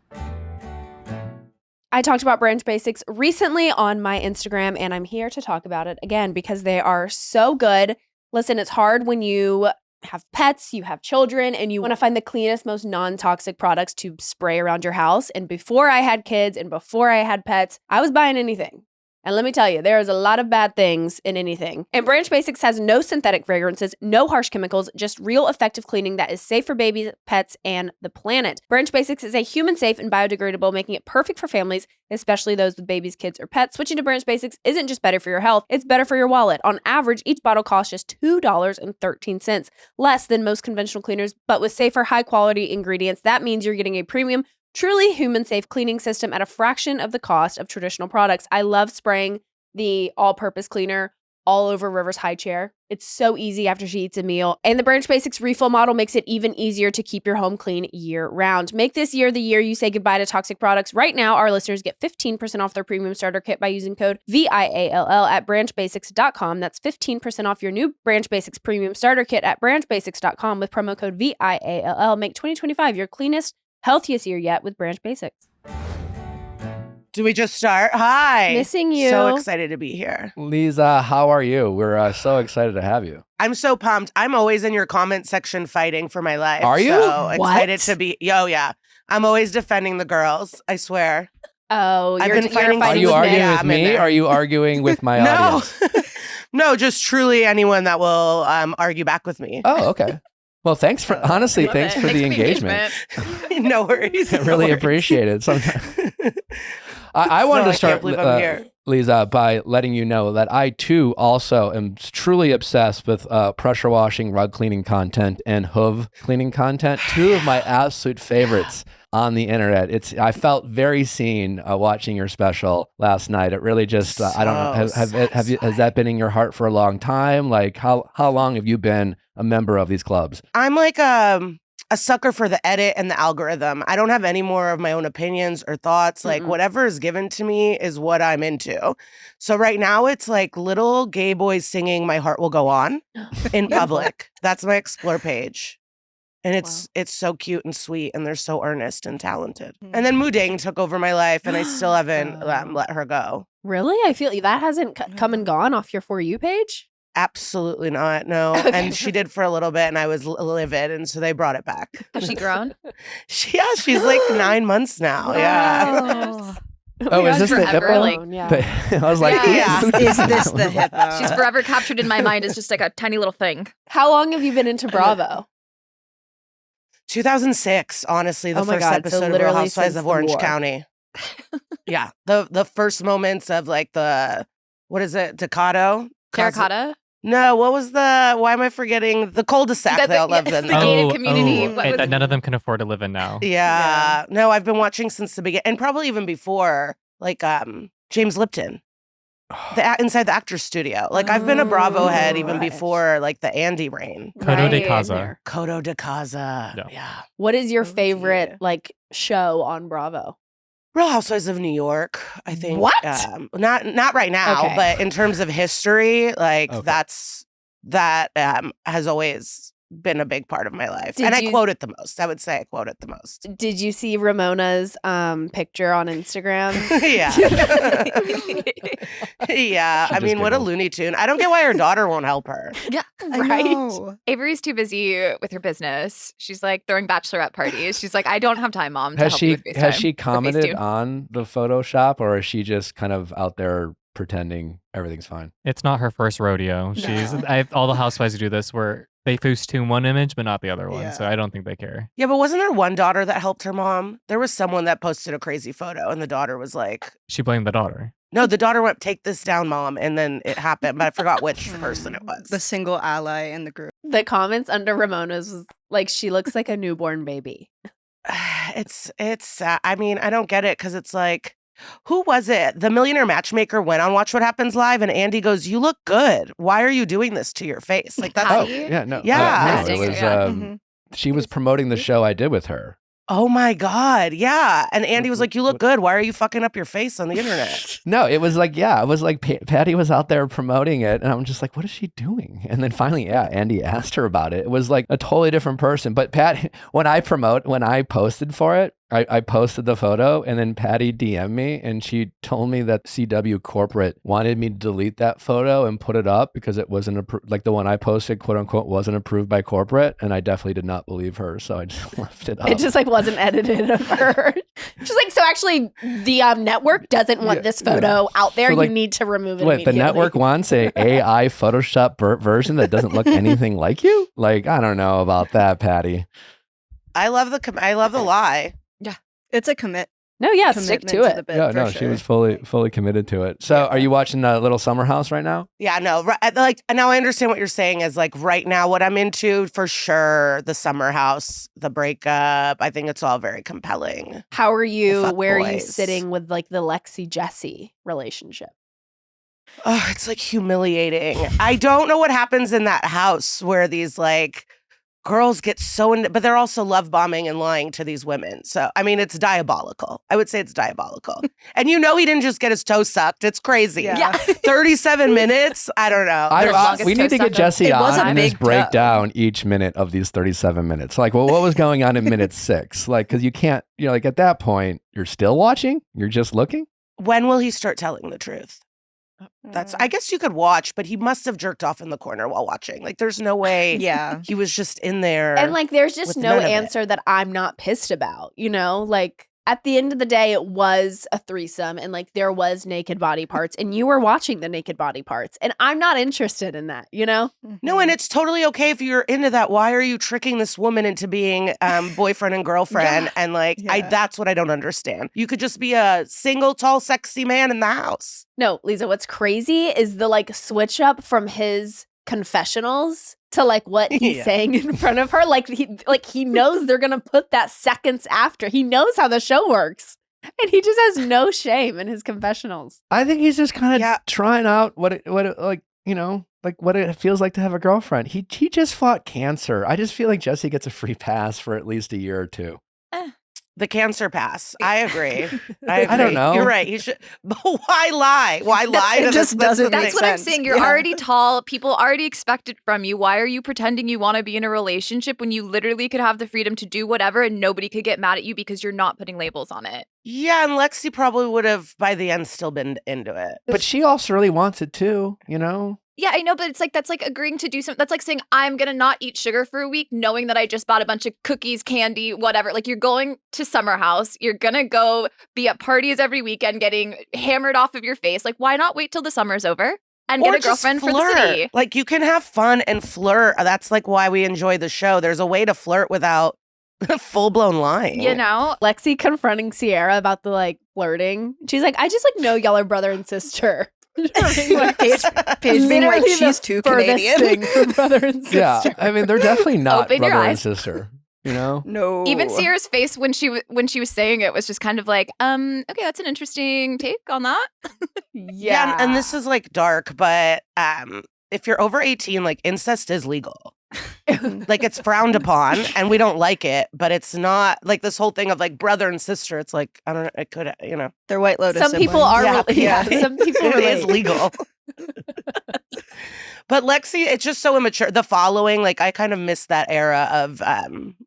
I talked about Branch Basics recently on my Instagram, and I'm here to talk about it again because they are so good. Listen, it's hard when you have pets, you have children, and you want to find the cleanest, most non-toxic products to spray around your house. And before I had kids and before I had pets, I was buying anything. And let me tell you, there is a lot of bad things in anything. And Branch Basics has no synthetic fragrances, no harsh chemicals, just real effective cleaning that is safe for babies, pets, and the planet. Branch Basics is a human-safe and biodegradable, making it perfect for families, especially those with babies, kids, or pets. Switching to Branch Basics isn't just better for your health, it's better for your wallet. On average, each bottle costs just $2.13, less than most conventional cleaners, but with safer, high-quality ingredients. That means you're getting a premium, truly human-safe cleaning system at a fraction of the cost of traditional products. I love spraying the all-purpose cleaner all over River's high chair. It's so easy after she eats a meal. And the Branch Basics refill model makes it even easier to keep your home clean year-round. Make this year the year you say goodbye to toxic products. Right now, our listeners get 15% off their premium starter kit by using code VIALL at branchbasics.com. That's 15% off your new Branch Basics premium starter kit at branchbasics.com with promo code VIALL. Make 2025 your cleanest, healthiest year yet with Branch Basics. Do we just start? Hi. Missing you. So excited to be here. Lisa, how are you? We're so excited to have you. I'm so pumped. I'm always in your comment section fighting for my life. Are you? So excited to be. Oh, yeah. I'm always defending the girls. I swear. Oh, I've been fighting. Are you arguing with me? Are you arguing with my audience? No, just truly anyone that will argue back with me. Oh, okay. Well, thanks for thanks for the engagement. No worries. I really appreciate it. Sometimes I wanted to start, Lisa, by letting you know that I too also am truly obsessed with pressure washing, rug cleaning content, and hoof cleaning content. Two of my absolute favorites on the internet. I felt very seen watching your special last night. It really just I don't know. Has that been in your heart for a long time? Like how long have you been a member of these clubs? I'm like a sucker for the edit and the algorithm. I don't have any more of my own opinions or thoughts. Like whatever is given to me is what I'm into. So right now it's like little gay boys singing "My Heart Will Go On" in public. That's my explore page. And it's so cute and sweet, and they're so earnest and talented. And then Mudang took over my life, and I still haven't let her go. Really? I feel that hasn't come and gone off your For You page? Absolutely not, no. Okay. And she did for a little bit, and I was livid, and so they brought it back. Has she grown? She's like 9 months now. Wow. Yeah. Oh, is this the hippo? Like, I was like, is this the hippo? She's forever captured in my mind as just like a tiny little thing. How long have you been into Bravo? 2006, honestly, the first episode of Real Housewives of Orange County. Yeah, the first moments of like what is it, Decado? Terracotta? No, what was why am I forgetting? The cul-de-sac they all lived in. The gated community. None of them can afford to live in now. Yeah. No, I've been watching since the beginning, and probably even before, like James Lipton. Inside the Actors Studio. Like I've been a Bravo head even before like the Andy reign. Coto de Casa. Coto de Casa. Yeah. What is your favorite like show on Bravo? Real Housewives of New York, I think. What? Not right now, but in terms of history, like that has always been a big part of my life. I quote it the most. I would say I quote it the most. Did you see Ramona's picture on Instagram? Yeah. Yeah. I mean, what a Looney Tune. I don't get why her daughter won't help her. Yeah, right. Avery's too busy with her business. She's like throwing bachelorette parties. She's like, I don't have time, Mom. Has she commented on the Photoshop, or is she just kind of out there pretending everything's fine? It's not her first rodeo. All the housewives do this where they Facetune one image, but not the other one. So I don't think they care. Yeah, but wasn't there one daughter that helped her mom? There was someone that posted a crazy photo, and the daughter was like, she blamed the daughter. No, the daughter went, take this down, Mom. And then it happened, but I forgot which person it was. The single ally in the group. The comments under Ramona's was like, she looks like a newborn baby. It's I mean, I don't get it because it's like, who was it? The Millionaire Matchmaker went on Watch What Happens Live, and Andy goes, you look good. Why are you doing this to your face? Like, that's... Yeah. It was, she was promoting the show I did with her. Oh my God. Yeah. And Andy was like, you look good. Why are you fucking up your face on the internet? No, it was like, it was like Patty was out there promoting it. And I'm just like, what is she doing? And then finally, Andy asked her about it. It was like a totally different person. But Patty, when I posted for it, I posted the photo, and then Patty DM'd me, and she told me that CW corporate wanted me to delete that photo and put it up because it wasn't like the one I posted, quote unquote, wasn't approved by corporate, and I definitely did not believe her, so I just left it up. It just like wasn't edited of her. She's like, so actually, the network doesn't want this photo out there. So like, you need to remove it. Wait, the network wants a AI Photoshop version that doesn't look anything like you? Like, I don't know about that, Patty. I love the lie. Yeah, it's a commit. No, yeah, stick to it. No, she was fully committed to it. So, are you watching Little Summer House right now? Yeah, no. Like now, I understand what you're saying. Is like right now, what I'm into for sure. The Summer House, the breakup. I think it's all very compelling. How are you? Where are you sitting with like the Lexi Jesse relationship? Oh, it's like humiliating. I don't know what happens in that house where these like girls get so into, but they're also love bombing and lying to these women. So, I mean, it's diabolical. I would say it's diabolical. And he didn't just get his toe sucked. It's crazy. Yeah. 37 minutes. I don't know. We need to get Jesse on and just break down each minute of these 37 minutes. Like, well, what was going on in minute 6? Like, because you can't, like at that point, you're still watching? You're just looking? When will he start telling the truth? I guess you could watch, but he must have jerked off in the corner while watching. Like, there's no way he was just in there. And like, there's just no answer that I'm not pissed about, Like, at the end of the day, it was a threesome, and like, there was naked body parts, and you were watching the naked body parts, and I'm not interested in that, No, and it's totally okay if you're into that. Why are you tricking this woman into being boyfriend and girlfriend? And like, that's what I don't understand. You could just be a single, tall, sexy man in the house. No, Liza, what's crazy is the like switch up from his confessionals to like what he's saying in front of her. Like he knows they're gonna put that seconds after. He knows how the show works, and he just has no shame in his confessionals. I think he's just kind of trying out what it like what it feels like to have a girlfriend. He just fought cancer. I just feel like Jesse gets a free pass for at least a year or two. The cancer pass. I agree. I don't know. You're right. He should. But why lie? Why lie? It just doesn't make sense. That's what I'm saying. You're already tall. People already expect it from you. Why are you pretending you want to be in a relationship when you literally could have the freedom to do whatever and nobody could get mad at you because you're not putting labels on it? Yeah, and Lexi probably would have by the end still been into it. But she also really wants it too, Yeah, I know, but it's like that's like agreeing to do something. That's like saying I'm gonna not eat sugar for a week, knowing that I just bought a bunch of cookies, candy, whatever. Like, you're going to Summer House, you're gonna go be at parties every weekend, getting hammered off of your face. Like, why not wait till the summer's over and get a girlfriend for the city? Like, you can have fun and flirt. That's like why we enjoy the show. There's a way to flirt without full-blown lying. Lexi confronting Sierra about the like flirting. She's like, I just like know y'all are brother and sister. Paige being like, she's too Canadian. Brother and sister. Yeah, I mean, they're definitely not brother and sister. No. Even Sierra's face when she was saying it was just kind of like, okay, that's an interesting take on that. Yeah, and this is like dark, but if you're over 18, like incest is legal. Like, it's frowned upon and we don't like it, but it's not like this whole thing of like brother and sister. It's like, I don't know, it could, They're White Lotus Some siblings. people are, some people it is legal. But Lexi, it's just so immature. The following, like I kind of miss that era of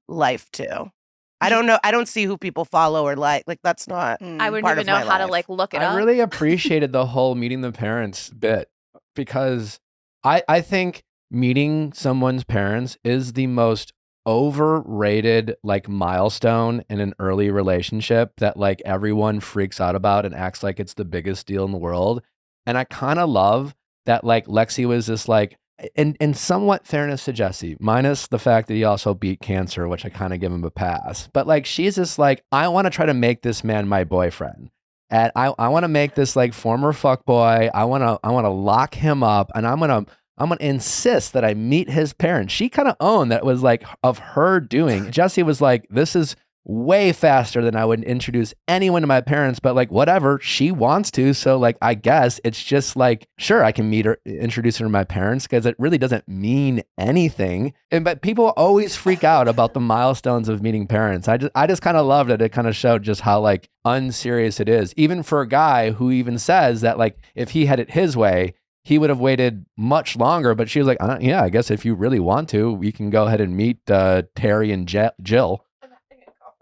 life too. I don't know. I don't see who people follow or like. Like that's not. I wouldn't part even of know my how to life. like look it up. I really appreciated the whole meeting the parents bit because I think meeting someone's parents is the most overrated like milestone in an early relationship that like everyone freaks out about and acts like it's the biggest deal in the world. And I kind of love that like Lexi was just like, in somewhat fairness to Jesse, minus the fact that he also beat cancer, which I kind of give him a pass. But like she's just like, I want to try to make this man my boyfriend. And I want to make this like former fuckboy. I want to lock him up, and I'm gonna insist that I meet his parents. She kind of owned that it was like of her doing. Jesse was like, this is way faster than I would introduce anyone to my parents, but like whatever, she wants to. So like, I guess it's just like, sure, I can meet her, introduce her to my parents because it really doesn't mean anything. But people always freak out about the milestones of meeting parents. I just kind of loved it. It kind of showed just how like unserious it is, even for a guy who even says that like, if he had it his way, he would have waited much longer. But she was like, yeah, I guess if you really want to, we can go ahead and meet Terry and Jill.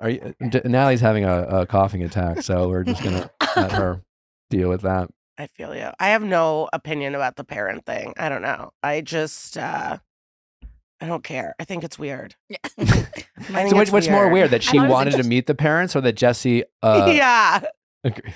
Natalie's having a coughing attack, so we're just gonna let her deal with that. I feel you. I have no opinion about the parent thing. I don't know. I just I don't care. I think it's weird. Yeah. So what's more weird, that she wanted to meet the parents, or that Jesse? Yeah. Okay.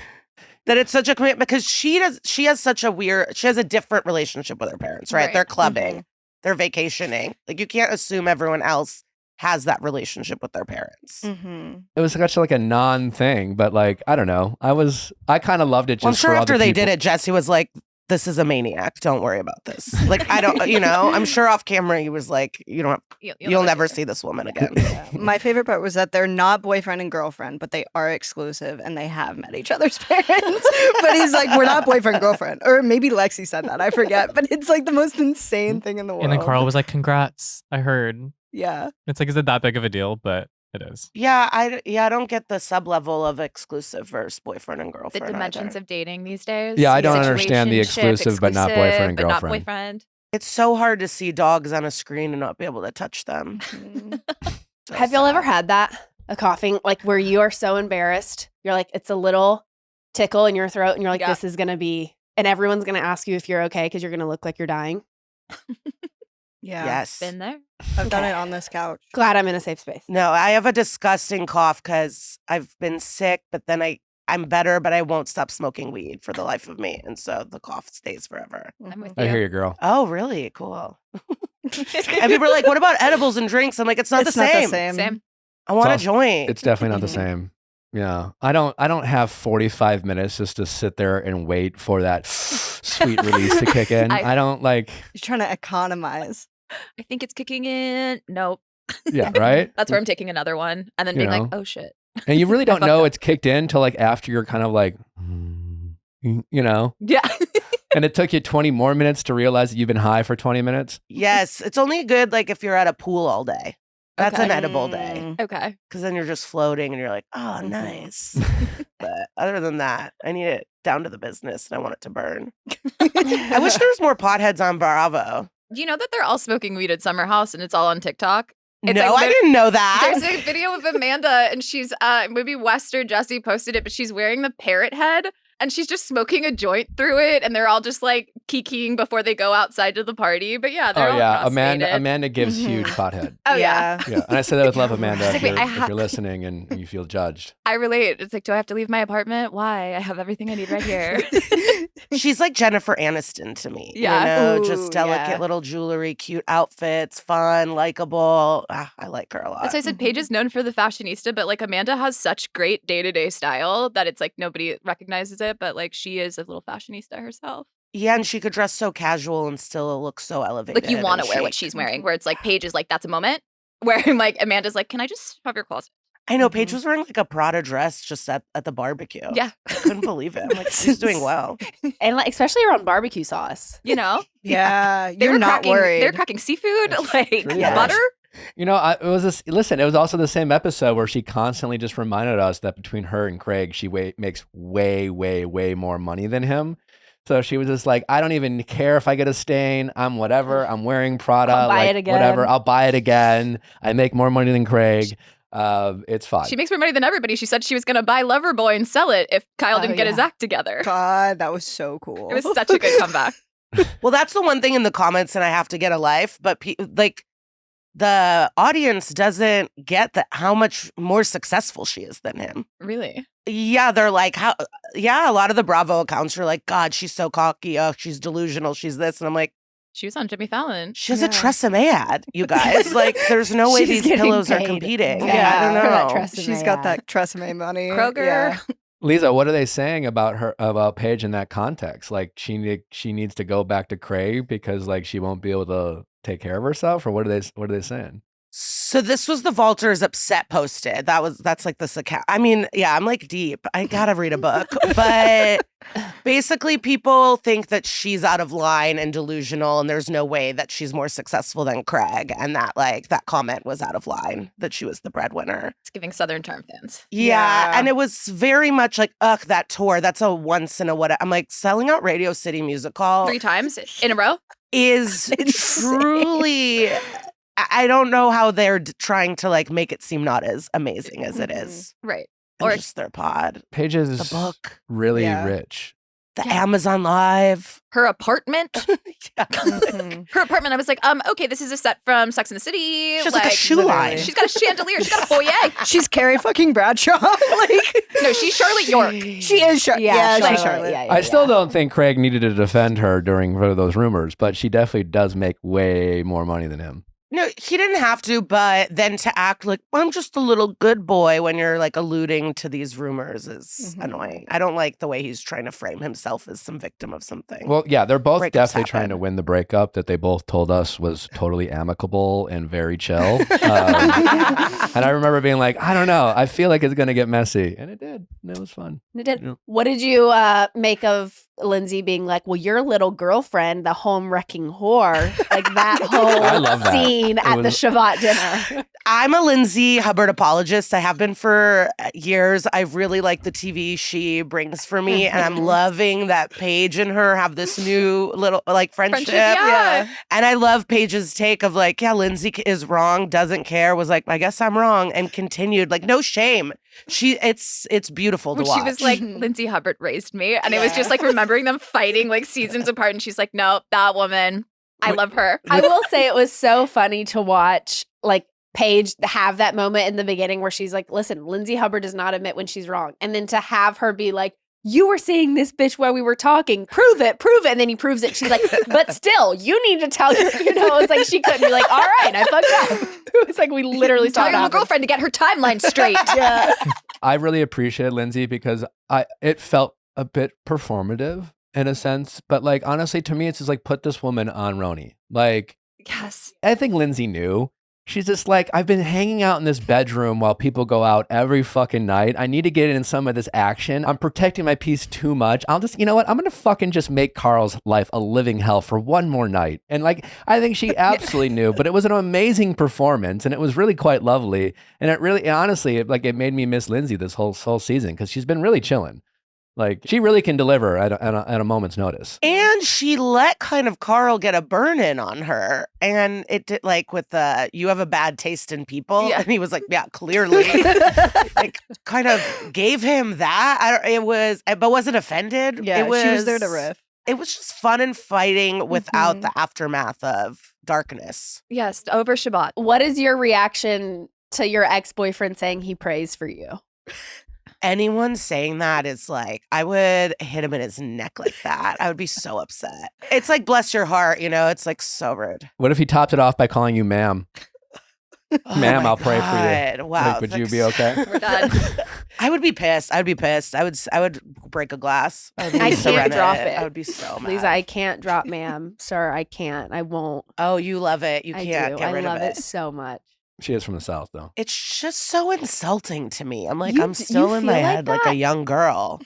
That it's such a commitment because she has a different relationship with her parents, right? They're clubbing, they're vacationing. Like you can't assume everyone else has that relationship with their parents. It was such like a non-thing, but like I don't know. I kind of loved it. Just I'm sure for after other they people. did it, Jesse was like, "This is a maniac. Don't worry about this." Like I don't, I'm sure off camera he was like, "You'll never see this woman again." My favorite part was that they're not boyfriend and girlfriend, but they are exclusive and they have met each other's parents. But he's like, we're not boyfriend, girlfriend. Or maybe Lexi said that. I forget. But it's like the most insane thing in the world. And then Carl was like, congrats. I heard. Yeah. It's like, is it that big of a deal? But it is. Yeah, I don't get the sub-level of exclusive versus boyfriend and The girlfriend. dimensions of dating these days. Yeah, I don't understand the exclusive but not boyfriend and but not girlfriend. boyfriend. It's so hard to see dogs on a screen and not be able to touch them. So Have y'all sad. ever had that? A coughing, like where you are so embarrassed, you're like, it's a little tickle in your throat, and you're like, this is gonna be, and everyone's gonna ask you if you're okay because you're gonna look like you're dying. Yeah. Yes. Been there. I've done it on this couch. Glad I'm in a safe space. No, I have a disgusting cough because I've been sick, but then I'm better, but I won't stop smoking weed for the life of me. And so the cough stays forever. I'm with I you. hear you, girl. Oh, really? Cool. And people are like, what about edibles and drinks? I'm like, it's not the same. Same. I want a It's joint. It's definitely not the same. Yeah, I don't have 45 minutes just to sit there and wait for that sweet release to kick in. I don't like. You're trying to economize. I think it's kicking in. Nope. Yeah, right. That's where I'm taking another one and then You being know. like, oh shit. And you really don't fucked know up. it's kicked in till like after you're kind of like, Yeah. and it took you 20 more minutes to realize that you've been high for 20 minutes. Yes, it's only good like if you're at a pool all day. That's Okay. an edible day Okay. because then you're just floating and you're like, oh, nice. But other than that, I need it down to the business and I want it to burn. I wish there was more potheads on Bravo. You know that they're all smoking weed at Summer House and it's all on TikTok? It's No, like I didn't know that. There's a video of Amanda and she's maybe West or Jesse posted it, but she's wearing the parrot head and she's just smoking a joint through it and they're all just like kikiing before they go outside to the party. But yeah, they're Oh all yeah, cross-faded. Amanda gives huge pothead. Oh yeah. Yeah, and I say that with love, Amanda. She's If like, you're, wait, if you're listening and you feel judged. I relate. It's like, do I have to leave my apartment? Why? I have everything I need right here. She's like Jennifer Aniston to me. Yeah. You know, Ooh, just delicate yeah. little jewelry, cute outfits, fun, likable. I like her a lot. That's why I said Paige is known for the fashionista, but like Amanda has such great day-to-day style that it's like nobody recognizes it, but like she is a little fashionista herself. Yeah, and she could dress so casual and still look so elevated. Like you want to and wear what chic. she's wearing, where it's like Paige is like, that's a moment. Where like Amanda's like, can I just have your closet? I know Paige was wearing like a Prada dress just at the barbecue. Yeah. I couldn't believe it. I'm like, she's doing well. And like, especially around barbecue sauce. You know? Yeah. They You're were not cracking, worried. They're cracking seafood, like true. Yeah. butter. You know, it was also the same episode where she constantly just reminded us that between her and Craig, she makes way more money than him. So she was just like, I don't even care if I get a stain. I'm whatever. I'm wearing Prada. I'll buy it again. Whatever. I'll buy it again. I make more money than Craig. It's fine. She makes more money than everybody. She said she was going to buy Loverboy and sell it if Kyle didn't get his act together. God, that was so cool. It was such a good comeback. Well, that's the one thing in the comments, and I have to get a life, but the audience doesn't get how much more successful she is than him. Really? Yeah, they're like, a lot of the Bravo accounts are like, God, she's so cocky. Oh, she's delusional. She's this. And I'm like, she was on Jimmy Fallon. She has a Tresemme ad, you guys. Like, there's no way these pillows are competing. Yeah, I don't know. She's got that Tresemme money. Kroger. Yeah. Lisa, what are they saying about Paige in that context? Like, she needs to go back to Craig because like she won't be able to take care of herself, or what are they saying? So this was the Vaulters upset posted. That's like this account. I mean, yeah, I'm like deep. I gotta read a book. But basically people think that she's out of line and delusional and there's no way that she's more successful than Craig. And that comment was out of line, that she was the breadwinner. It's giving Southern Charm fans. Yeah. And it was very much like, ugh, that tour, that's a once in a what. I'm like, selling out Radio City Music Hall 3 times in a row is truly... I don't know how they're trying to like make it seem not as amazing as it is. Right. Or just their pod. Paige is the book. Really rich. The Amazon Live. Her apartment. Her apartment, I was like, okay, this is a set from Sex and the City. She has like a shoe line. She's got a chandelier. She's got a foyer. She's Carrie fucking Bradshaw. No, she's Charlotte York. She is Charlotte. Yeah, Charlotte. I still don't think Craig needed to defend her during those rumors, but she definitely does make way more money than him. No, he didn't have to, but then to act like, well, I'm just a little good boy when you're like alluding to these rumors is annoying. I don't like the way he's trying to frame himself as some victim of something. Well, yeah, they're both definitely trying to win the breakup that they both told us was totally amicable and very chill. And I remember being like, I don't know, I feel like it's going to get messy. And it did. And it was fun. It did. Yeah. What did you make of Lindsay being like, well, your little girlfriend, the home wrecking whore, like that whole scene at the Shabbat dinner? I'm a Lindsay Hubbard apologist. I have been for years. I really like the TV she brings for me, and I'm loving that Paige and her have this new little like friendship. Yeah. And I love Paige's take of like, yeah, Lindsay is wrong, doesn't care, was like, I guess I'm wrong, and continued like no shame. It's beautiful to watch. She was like, Lindsay Hubbard raised me, and it was just like remembering them fighting like seasons apart, and she's like, no, that woman, I love her. I will say it was so funny to watch like Paige have that moment in the beginning where she's like, listen, Lindsay Hubbard does not admit when she's wrong. And then to have her be like, you were saying this bitch while we were talking. Prove it. And then he proves it. She's like, but still, you need to tell her. You know, it's like she couldn't be like, all right, I fucked up. It was like we literally saw your girlfriend to get her timeline straight. Yeah. I really appreciated Lindsay because it felt a bit performative in a sense. But like, honestly, to me, it's just like, put this woman on Roni. Like, yes. I think Lindsay knew. She's just like, I've been hanging out in this bedroom while people go out every fucking night. I need to get in some of this action. I'm protecting my peace too much. I'll just, you know what? I'm going to fucking just make Carl's life a living hell for one more night. And like, I think she absolutely knew, but it was an amazing performance and it was really quite lovely. And it really, honestly, it made me miss Lindsay this whole season because she's been really chilling. Like, she really can deliver at a moment's notice. And she let kind of Carl get a burn-in on her. And it did, like, with the, you have a bad taste in people. Yeah. And he was like, yeah, clearly. Like, kind of gave him that. But wasn't offended. Yeah, she was there to riff. It was just fun and fighting without the aftermath of darkness. Yes, over Shabbat. What is your reaction to your ex-boyfriend saying he prays for you? Anyone saying that is like, I would hit him in his neck like that. I would be so upset. It's like, bless your heart, you know? It's like so rude. What if he topped it off by calling you ma'am? Ma'am, I'll pray for you. Wow. Like, would you be okay? We're done. I would be pissed. I would break a glass. I can't drop it. I would be so mad. Lisa, I can't drop ma'am. Sir, I can't. I won't. Oh, you love it. You can't get rid of it. I love it so much. She is from the South, though. It's just so insulting to me. I'm like, I'm still in my head like a young girl.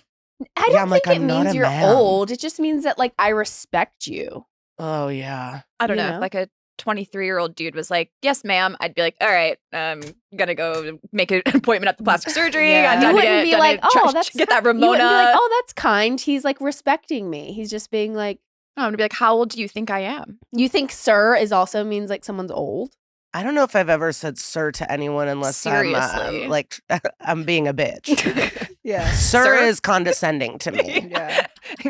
I don't think it means you're old. It just means that, like, I respect you. Oh, yeah. I don't know. Like a 23-year-old dude was like, yes, ma'am, I'd be like, all right, gonna go make an appointment at the plastic surgery. Yeah. You wouldn't be like, oh, that's get that Ramona. You wouldn't be like, oh, that's kind. He's like respecting me. He's just being like, I'm gonna be like, how old do you think I am? You think sir is also means like someone's old? I don't know if I've ever said sir to anyone unless Seriously. I'm like I'm being a bitch. Yeah. Sir is condescending to me. Yeah.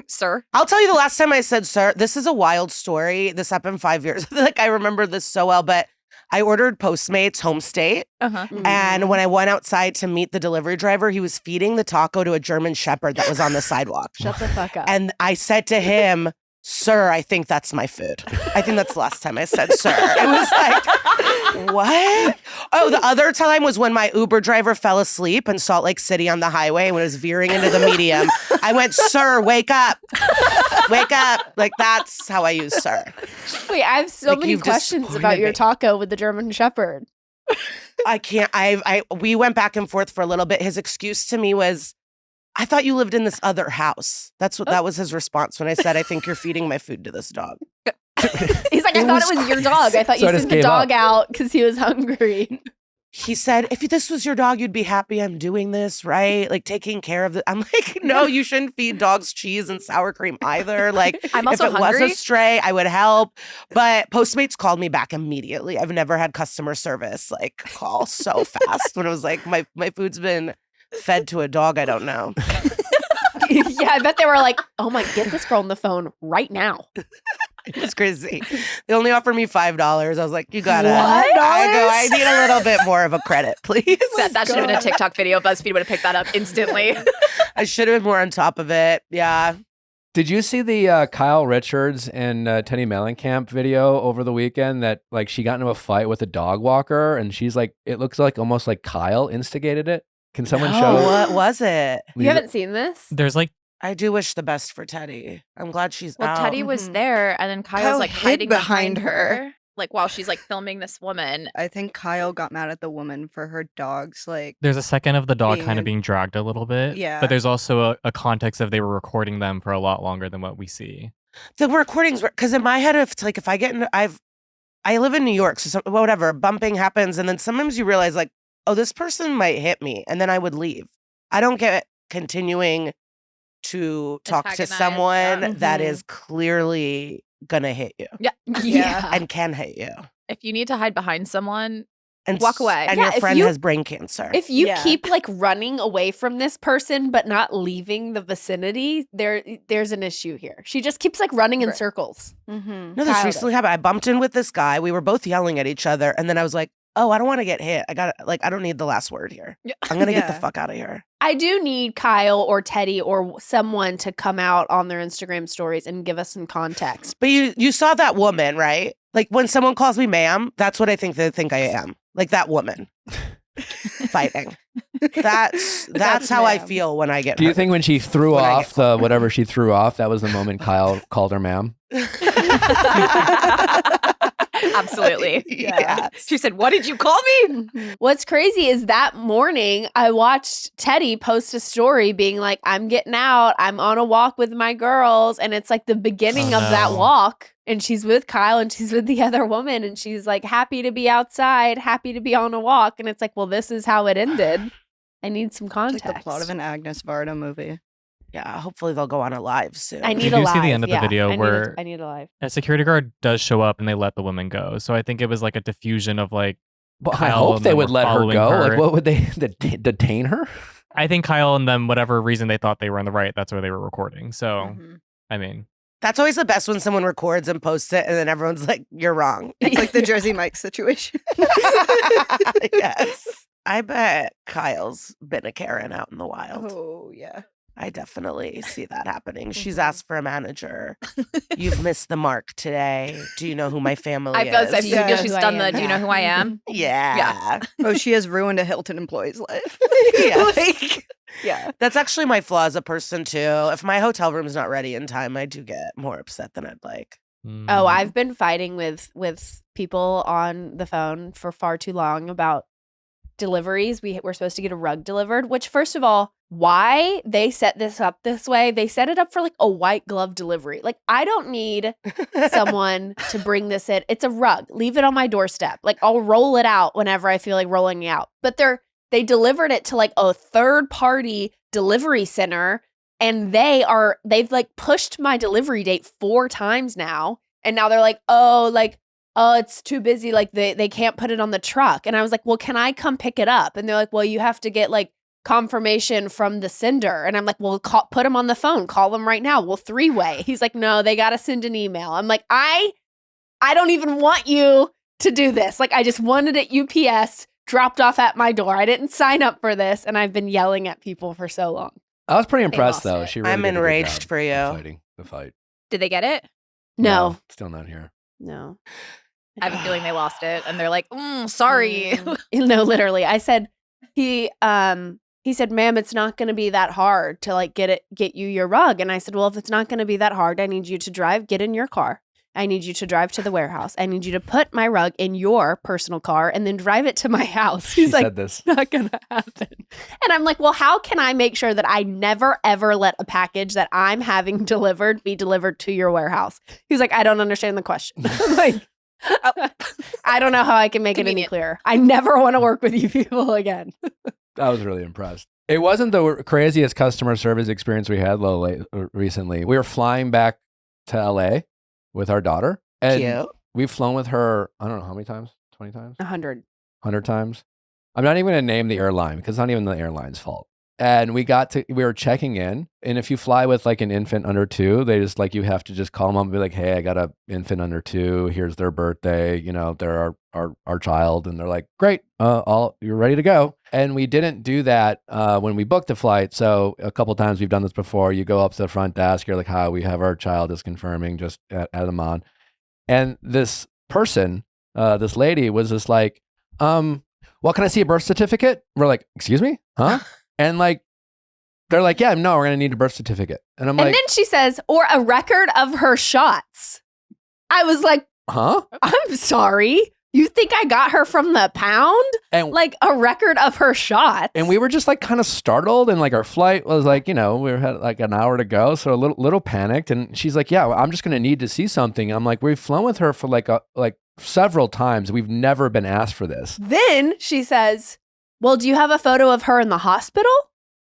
Sir. I'll tell you the last time I said sir. This is a wild story. This happened 5 years. Like I remember this so well, but I ordered Postmates home state. Uh-huh. And when I went outside to meet the delivery driver, he was feeding the taco to a German Shepherd that was on the sidewalk. Shut the fuck up. And I said to him, sir, I think that's my food. I think that's the last time I said sir. It was like, what? Oh, the other time was when my Uber driver fell asleep in Salt Lake City on the highway when it was veering into the medium. I went, sir, wake up. Wake up. Like, that's how I use sir. Wait, I have so many questions about your taco with the German Shepherd. I can't. We went back and forth for a little bit. His excuse to me was, I thought you lived in this other house. That was his response when I said, I think you're feeding my food to this dog. He's like, I thought it was your dog. I thought you sent the dog out because he was hungry. He said, if this was your dog, you'd be happy I'm doing this, right? Like taking care of it. I'm like, no, you shouldn't feed dogs cheese and sour cream either. Like, I'm also if it hungry. was a stray, I would help. But Postmates called me back immediately. I've never had customer service like call so fast when it was like, my food's been fed to a dog I don't know. Yeah, I bet they were like, oh my, get this girl on the phone right now. It was crazy. They only offered me $5. I was like, you gotta. What? I need a little bit more of a credit, please. That should have been a TikTok video. BuzzFeed would have picked that up instantly. I should have been more on top of it. Yeah. Did you see the Kyle Richards and Teddi Mellencamp video over the weekend that like she got into a fight with a dog walker and she's like, it looks like almost like Kyle instigated it? Can someone show? What was it? You haven't seen this? There's like, I do wish the best for Teddi. I'm glad she's Well, out. Teddi was there, and then Kyle's Kyle like hid hiding behind behind her. her, like while she's like filming this woman. I think Kyle got mad at the woman for her dog's like. there's a second of the dog kind Being- of being dragged a little bit. Yeah. But there's also a context of they were recording them for a lot longer than what we see. The recordings, because in my head, if I get into, I live in New York, so whatever, bumping happens, and then sometimes you realize like, oh, this person might hit me, and then I would leave. I don't get continuing to talk to Antagonize, someone that is clearly gonna hit you Yeah. and can hit you. If you need to hide behind someone, And walk away. And Yeah, your if friend you- has brain cancer. If you Yeah. keep like running away from this person but not leaving the vicinity, there's an issue here. She just keeps like running in Right. circles. Mm-hmm. No, this Kyle recently happened. I bumped in with this guy. We were both yelling at each other. And then I was like, oh, I don't want to get hit. I don't need the last word here. Yeah. I'm going to get the Yeah. fuck out of here. I do need Kyle or Teddi or someone to come out on their Instagram stories and give us some context. But you saw that woman, right? Like when someone calls me ma'am, that's what I think they think I am. Like that woman fighting. That's how I ma'am. feel when I get Do you hurt. think when she threw When I off the whatever she threw off, that was the moment Kyle called her ma'am? absolutely. Yeah. She said, "What did you call me?" What's crazy is that morning I watched Teddi post a story being like, I'm getting out. I'm on a walk with my girls. And it's like the beginning Oh, of that no. walk. And she's with Kyle and she's with the other woman. And she's like, happy to be outside, happy to be on a walk. And it's like, well, this is how it ended. I need some It's context. like the plot of an Agnes Varda movie. Yeah, hopefully they'll go on it live soon. I need You a do live. see the end of the yeah. video where- I need a live. A security guard does show up and they let the woman go. So I think it was like a diffusion of like, Well, I Kyle hope and they them would were let her following go. her. Like, what would they detain her? I think Kyle and them, whatever reason they thought they were in the right, that's where they were recording. So, Mhm. I mean, That's always the best when someone records and posts it and then everyone's like, you're wrong. It's like the Jersey Mike situation. Yes. I bet Kyle's been a Karen out in the wild. Oh, yeah. I definitely see that happening. She's asked for a manager. You've missed the mark today. Do you know who my family I is? feel Yeah. she's Who I done the. am. Do you know who I am? Yeah. Oh, she has ruined a Hilton employee's life. Yes. Like, yeah. That's actually my flaw as a person too. If my hotel room's not ready in time, I do get more upset than I'd like. Oh, I've been fighting with people on the phone for far too long about deliveries. We were supposed to get a rug delivered, which first of all, why they set this up this way? They set it up for like a white glove delivery. Like, I don't need someone to bring this in. It's a rug. Leave it on my doorstep. Like, I'll roll it out whenever I feel like rolling it out. But they delivered it to like a third party delivery center, and they've like pushed my delivery date 4 times now. And now they're like, oh, it's too busy. Like they can't put it on the truck. And I was like, well, can I come pick it up? And they're like, well, you have to get like confirmation from the sender. And I'm like, well, put them on the phone. Call them right now. We'll 3-way. He's like, no, they got to send an email. I'm like, I don't even want you to do this. Like, I just wanted it UPS dropped off at my door. I didn't sign up for this. And I've been yelling at people for so long. I was pretty impressed though. Really I'm enraged for you. Fighting the fight. Did they get it? No. Still not here. No. I have a feeling they lost it, and they're like, sorry. No, literally. I said, he said, ma'am, it's not going to be that hard to like get you your rug. And I said, well, if it's not going to be that hard, I need you to get in your car. I need you to drive to the warehouse. I need you to put my rug in your personal car and then drive it to my house. He's like, it's not going to happen. And I'm like, well, how can I make sure that I never, ever let a package that I'm having delivered be delivered to your warehouse? He's like, I don't understand the question. I'm like, I don't know how I can make it any clearer. I never want to work with you people again. I was really impressed. It wasn't the craziest customer service experience we had recently. We were flying back to LA with our daughter. And Cute. We've flown with her, I don't know how many times? 20 times? 100. 100 times? I'm not even going to name the airline because it's not even the airline's fault. And we were checking in. And if you fly with like an infant under 2, they just like, you have to just call them up and be like, hey, I got an infant under 2. Here's their birthday. You know, they're our child. And they're like, great, you're ready to go. And we didn't do that when we booked the flight. So a couple times we've done this before. You go up to the front desk. You're like, hi, we have our child is confirming, just add them on. And this person, this lady was just like, well, can I see a birth certificate? We're like, excuse me? Huh? And like, they're like, yeah, no, we're going to need a birth certificate. And I'm like, and then she says, or a record of her shots. I was like, huh? I'm sorry. You think I got her from the pound? And like a record of her shots. And we were just like kind of startled. And like our flight was like, we had like an hour to go. So a little panicked. And she's like, yeah, I'm just going to need to see something. I'm like, we've flown with her for like several times. We've never been asked for this. Then she says, well, do you have a photo of her in the hospital?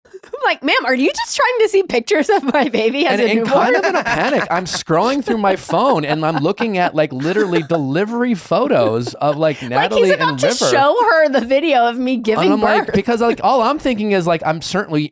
I'm like, ma'am, are you just trying to see pictures of my baby as a newborn? And kind of in a panic, I'm scrolling through my phone and I'm looking at like literally delivery photos of like Natalie and River. Like he's about to show her the video of me giving birth. Like, because like all I'm thinking is like,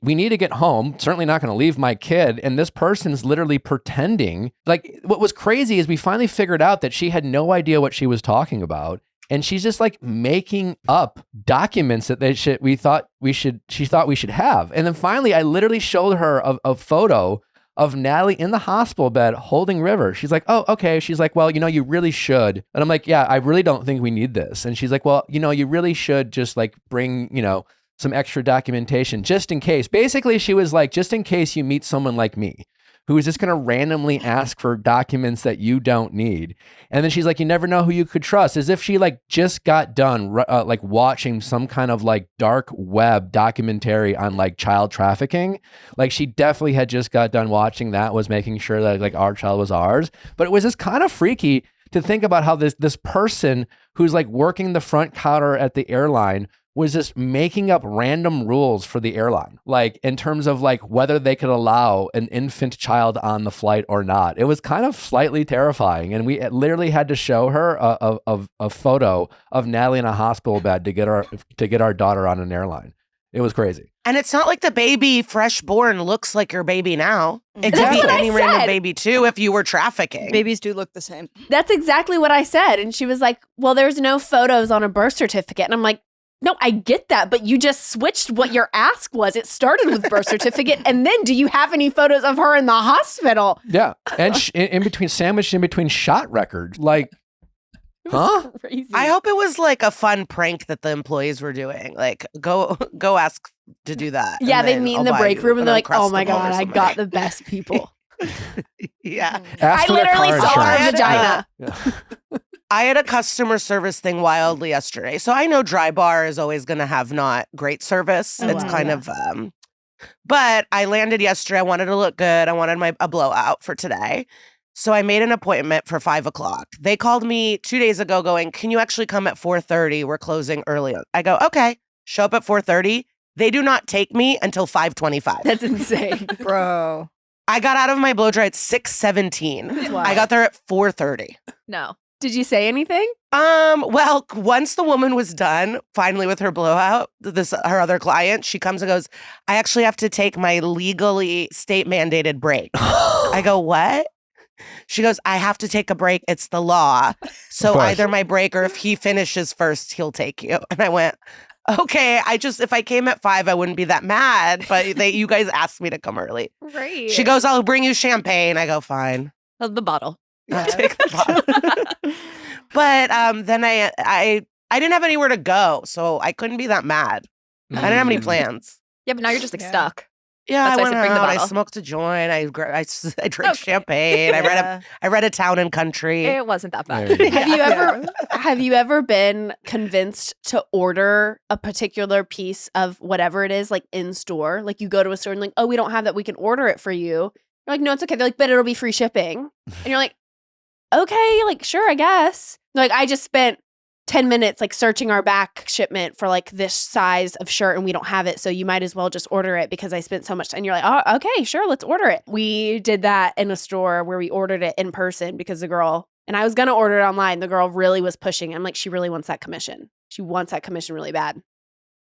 we need to get home. Certainly not going to leave my kid. And this person's literally pretending. Like what was crazy is we finally figured out that she had no idea what she was talking about. And she's just like making up documents that she thought we should have. And then finally, I literally showed her a photo of Natalie in the hospital bed holding River. She's like, oh, okay. She's like, well, you really should. And I'm like, yeah, I really don't think we need this. And she's like, well, you really should just like bring, some extra documentation just in case. Basically, she was like, just in case you meet someone like me, who is just going to randomly ask for documents that you don't need. And then she's like, you never know who you could trust, as if she like just got done like watching some kind of like dark web documentary on like child trafficking. Like she definitely had just got done watching that, was making sure that like our child was ours. But it was just kind of freaky to think about how this person who's like working the front counter at the airline was just making up random rules for the airline, like in terms of like whether they could allow an infant child on the flight or not. It was kind of slightly terrifying. And we literally had to show her a photo of Natalie in a hospital bed to get our daughter on an airline. It was crazy. And it's not like the baby fresh born looks like your baby now. It could be any random baby too if you were trafficking. Babies do look the same. That's exactly what I said. And she was like, well, there's no photos on a birth certificate. And I'm like, no, I get that, but you just switched what your ask was. It started with birth certificate, and then do you have any photos of her in the hospital? Yeah, and sandwiched in between shot records, like, huh? Crazy. I hope it was like a fun prank that the employees were doing. Like, go ask to do that. Yeah, they meet in the break room, and they're like, oh my God, I got the best people. Yeah. I literally saw her vagina. Yeah. I had a customer service thing wildly yesterday. So I know Dry Bar is always going to have not great service. It's kind of, but I landed yesterday. I wanted to look good. I wanted a blowout for today. So I made an appointment for 5:00. They called me 2 days ago going, can you actually come at 4:30? We're closing early. I go, okay, show up at 4:30. They do not take me until 5:25. That's insane. Bro. I got out of my blow dry at 6:17. I got there at 4:30. No. Did you say anything? Well, once the woman was done, finally with her blowout, her other client, she comes and goes, I actually have to take my legally state mandated break. I go, what? She goes, I have to take a break. It's the law. So either my break or if he finishes first, he'll take you. And I went, okay, if I came at 5, I wouldn't be that mad. But you guys asked me to come early. Right. She goes, I'll bring you champagne. I go, fine. The bottle. I'll take the bottle. But then I didn't have anywhere to go, so I couldn't be that mad. I didn't have any plans. Yeah, but now you're just like stuck. Yeah, That's I why I went said bring the out. I bottle. smoked a joint. I drank champagne. I read a Town and Country. It wasn't that bad. Have you ever been convinced to order a particular piece of whatever it is, like in store? Like you go to a store and like, oh, we don't have that. We can order it for you. You're like, no, it's okay. They're like, but it'll be free shipping. And you're like, okay, like sure, I guess. Like I just spent 10 minutes like searching our back shipment for like this size of shirt and we don't have it. So you might as well just order it because I spent so much time. And you're like, oh, okay, sure, let's order it. We did that in a store where we ordered it in person because the girl, and I was going to order it online. The girl really was pushing. I'm like, she really wants that commission. She wants that commission really bad.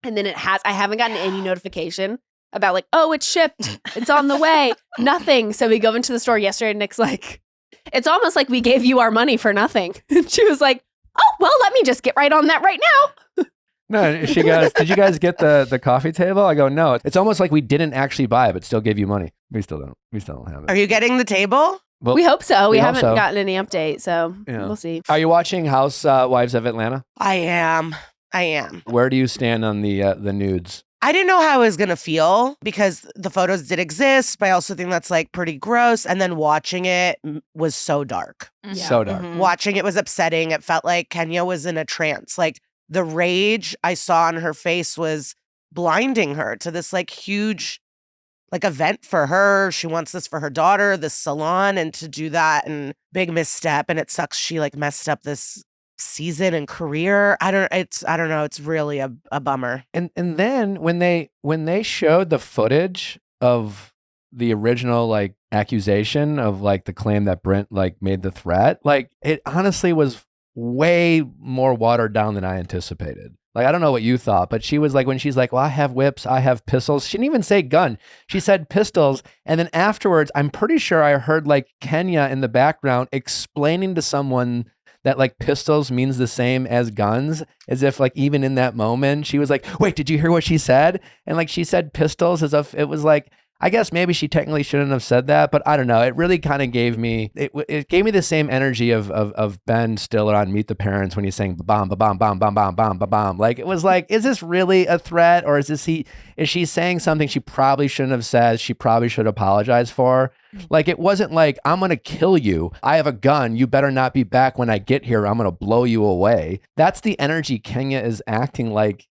And then I haven't gotten any notification about like, oh, it's shipped. It's on the way. Nothing. So we go into the store yesterday and Nick's like, it's almost like we gave you our money for nothing. She was like, oh, well, let me just get right on that right now. No, she goes, did you guys get the coffee table? I go, no. It's almost like we didn't actually buy it, but still give you money. We still don't have it. Are you getting the table? Well, we hope so. We hope haven't so. gotten any update, so we'll see. Are you watching Housewives of Atlanta? I am. Where do you stand on the nudes? I didn't know how I was going to feel because the photos did exist, but I also think that's like pretty gross. And then watching it was so dark. Yeah. So dark. Mm-hmm. Watching it was upsetting. It felt like Kenya was in a trance. Like the rage I saw on her face was blinding her to this like huge like event for her. She wants this for her daughter, this salon, and to do that and big misstep. And it sucks she like messed up this season and career. I don't know. It's really a bummer. And then when they showed the footage of the original like accusation of like the claim that Brent like made the threat, like it honestly was way more watered down than I anticipated. Like, I don't know what you thought, but she was like, when she's like, well, I have whips, I have pistols. She didn't even say gun. She said pistols. And then afterwards, I'm pretty sure I heard like Kenya in the background explaining to someone that like pistols means the same as guns, as if like even in that moment, she was like, wait, did you hear what she said? And like she said pistols as if it was like, I guess maybe she technically shouldn't have said that, but I don't know. It really kind of gave me, it gave me the same energy of Ben Stiller on Meet the Parents when he's saying ba-bam, ba-bam, bam, bam, bam, bam, ba-bam. Like it was like, is this really a threat, or is she saying something she probably shouldn't have said, she probably should apologize for? Like it wasn't like, I'm going to kill you. I have a gun. You better not be back when I get here. I'm going to blow you away. That's the energy Kenya is acting like,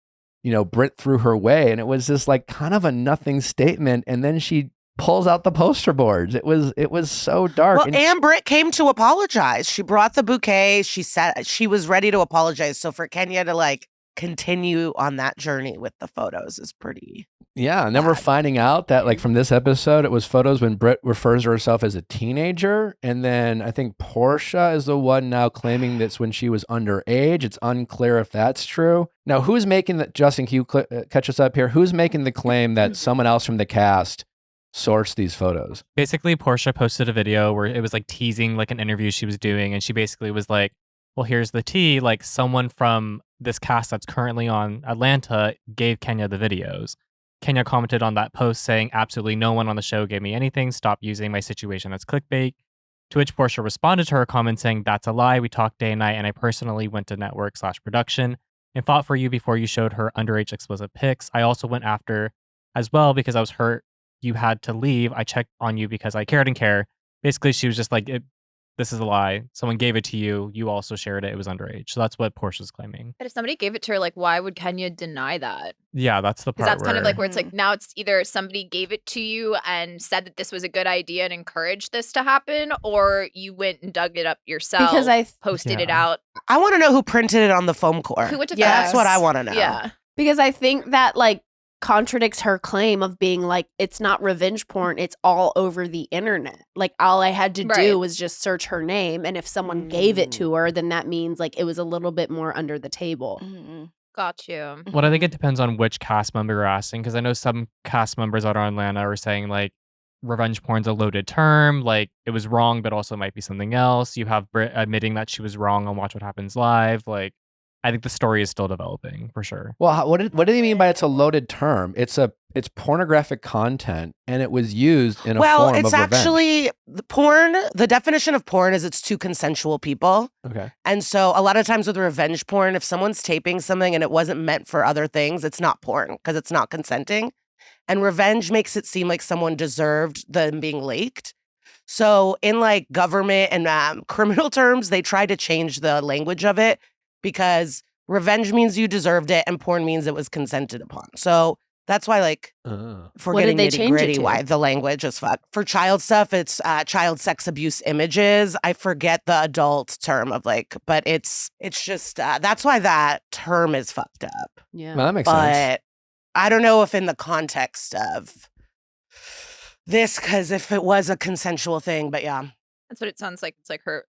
you know, Brit threw her way. And it was just like kind of a nothing statement. And then she pulls out the poster boards. It was so dark. Well, and Brit came to apologize. She brought the bouquet. She said she was ready to apologize. So for Kenya to like continue on that journey with the photos is pretty. Yeah. And then we're finding out that like from this episode, it was photos when Brit refers to herself as a teenager. And then I think Portia is the one now claiming that's when she was underage. It's unclear if that's true. Now, who's making that? Justin, can you catch us up here? Who's making the claim that someone else from the cast sourced these photos? Basically, Portia posted a video where it was like teasing like an interview she was doing. And she basically was like, well, here's the tea. Like someone from this cast that's currently on Atlanta gave Kenya the videos. Kenya commented on that post saying, absolutely no one on the show gave me anything. Stop using my situation as clickbait. To which Portia responded to her comment saying, that's a lie. We talked day and night, and I personally went to network/production and fought for you before you showed her underage explicit pics. I also went after as well because I was hurt. You had to leave. I checked on you because I cared and care. Basically, she was just like, this is a lie. Someone gave it to you. You also shared it. It was underage. So that's what Portia's claiming. But if somebody gave it to her, like, why would Kenya deny that? Yeah, that's the part. Because that's kind of like where it's like, now it's either somebody gave it to you and said that this was a good idea and encouraged this to happen, or you went and dug it up yourself, Because I posted it out. I want to know who printed it on the foam core. Who went to That's what I want to know. Yeah. Because I think that like contradicts her claim of being like, it's not revenge porn, it's all over the internet. Like all I had to do was just search her name, and if someone gave it to her, then that means like it was a little bit more under the table. Got you. Well, I think it depends on which cast member you're asking, because I know some cast members out of Atlanta are saying like revenge porn's a loaded term, like it was wrong, but also might be something else. You have Brit admitting that she was wrong on Watch What Happens Live. Like, I think the story is still developing for sure. Well, what do you mean by it's a loaded term? It's pornographic content, and it was used in a form of revenge. Actually the porn. The definition of porn is it's two consensual people. Okay. And so a lot of times with revenge porn, if someone's taping something and it wasn't meant for other things, it's not porn because it's not consenting. And revenge makes it seem like someone deserved them being leaked. So in like government and criminal terms, they try to change the language of it, because revenge means you deserved it and porn means it was consented upon. So that's why, like, for What getting did they change it nitty-gritty, to? why the language is fuck. For child stuff, it's child sex abuse images. I forget the adult term of like, but it's just, that's why that term is fucked up. Yeah. Well, that makes sense. But I don't know if in the context of this, because if it was a consensual thing, but yeah. That's what it sounds like. It's like her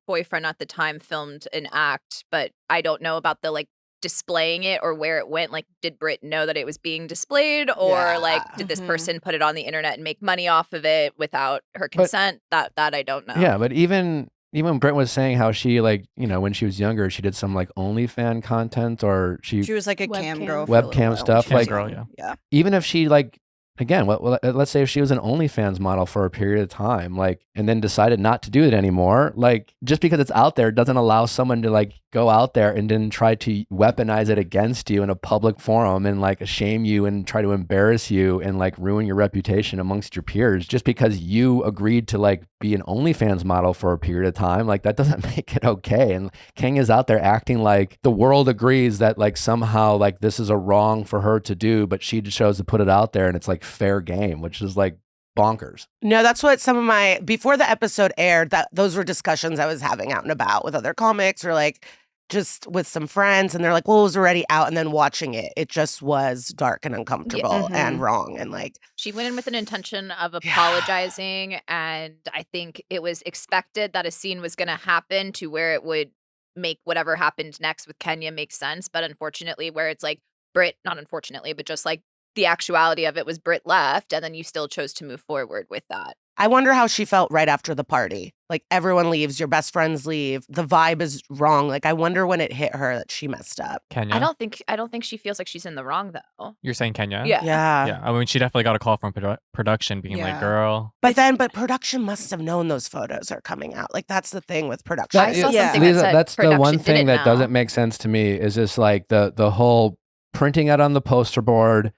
boyfriend at the time filmed an act, but I don't know about the like displaying it or where it went. Like, did Brit know that it was being displayed, or like did this person put it on the internet and make money off of it without her consent? That I don't know. Yeah, but even Brit was saying how she, like, you know, when she was younger, she did some like OnlyFans content, or she was like a cam girl, webcam stuff. Like, girl, yeah. Even if she like, again, let's say if she was an OnlyFans model for a period of time, like, and then decided not to do it anymore, like, just because it's out there doesn't allow someone to like go out there and then try to weaponize it against you in a public forum and like shame you and try to embarrass you and like ruin your reputation amongst your peers just because you agreed to like be an OnlyFans model for a period of time. Like, that doesn't make it okay. And Kenya's out there acting like the world agrees that like somehow like this is a wrong for her to do, but she chose to put it out there and it's like fair game, which is like bonkers. No, that's what some of my, before the episode aired, that those were discussions I was having out and about with other comics or like just with some friends, and they're like, well, it was already out, and then watching it, it just was dark and uncomfortable and wrong, and like she went in with an intention of apologizing, and I think it was expected that a scene was going to happen to where it would make whatever happened next with Kenya make sense, but unfortunately, where it's like Brit, not unfortunately, but just like the actuality of it was Brit left, and then you still chose to move forward with that. I wonder how she felt right after the party. Like, everyone leaves, your best friends leave, the vibe is wrong. Like, I wonder when it hit her that she messed up. Kenya? I don't think she feels like she's in the wrong though. You're saying Kenya? Yeah. Yeah. I mean, she definitely got a call from production being like, girl. But production must have known those photos are coming out. Like, that's the thing with production. I saw something Lisa, that said that's the one production thing did it that doesn't make sense to me is just like the whole printing it on the poster board,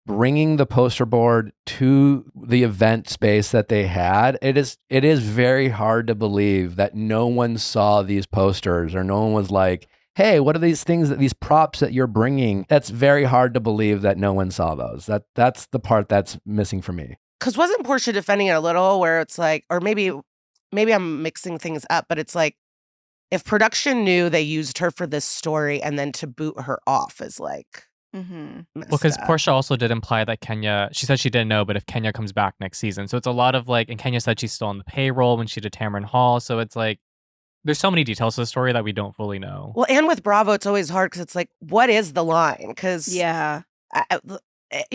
bringing the poster board to the event space that they had. It is very hard to believe that no one saw these posters, or no one was like, hey, what are these things, these props that you're bringing? That's very hard to believe that no one saw those. That's the part that's missing for me. Because wasn't Portia defending it a little where it's like, or maybe I'm mixing things up, but it's like, if production knew they used her for this story and then to boot her off is like, well, because Portia also did imply that Kenya, she said she didn't know, but if Kenya comes back next season. So it's a lot of like, and Kenya said she's still on the payroll when she did Tamron Hall. So it's like, there's so many details to the story that we don't fully know. Well, and with Bravo, it's always hard because it's like, what is the line? Because, you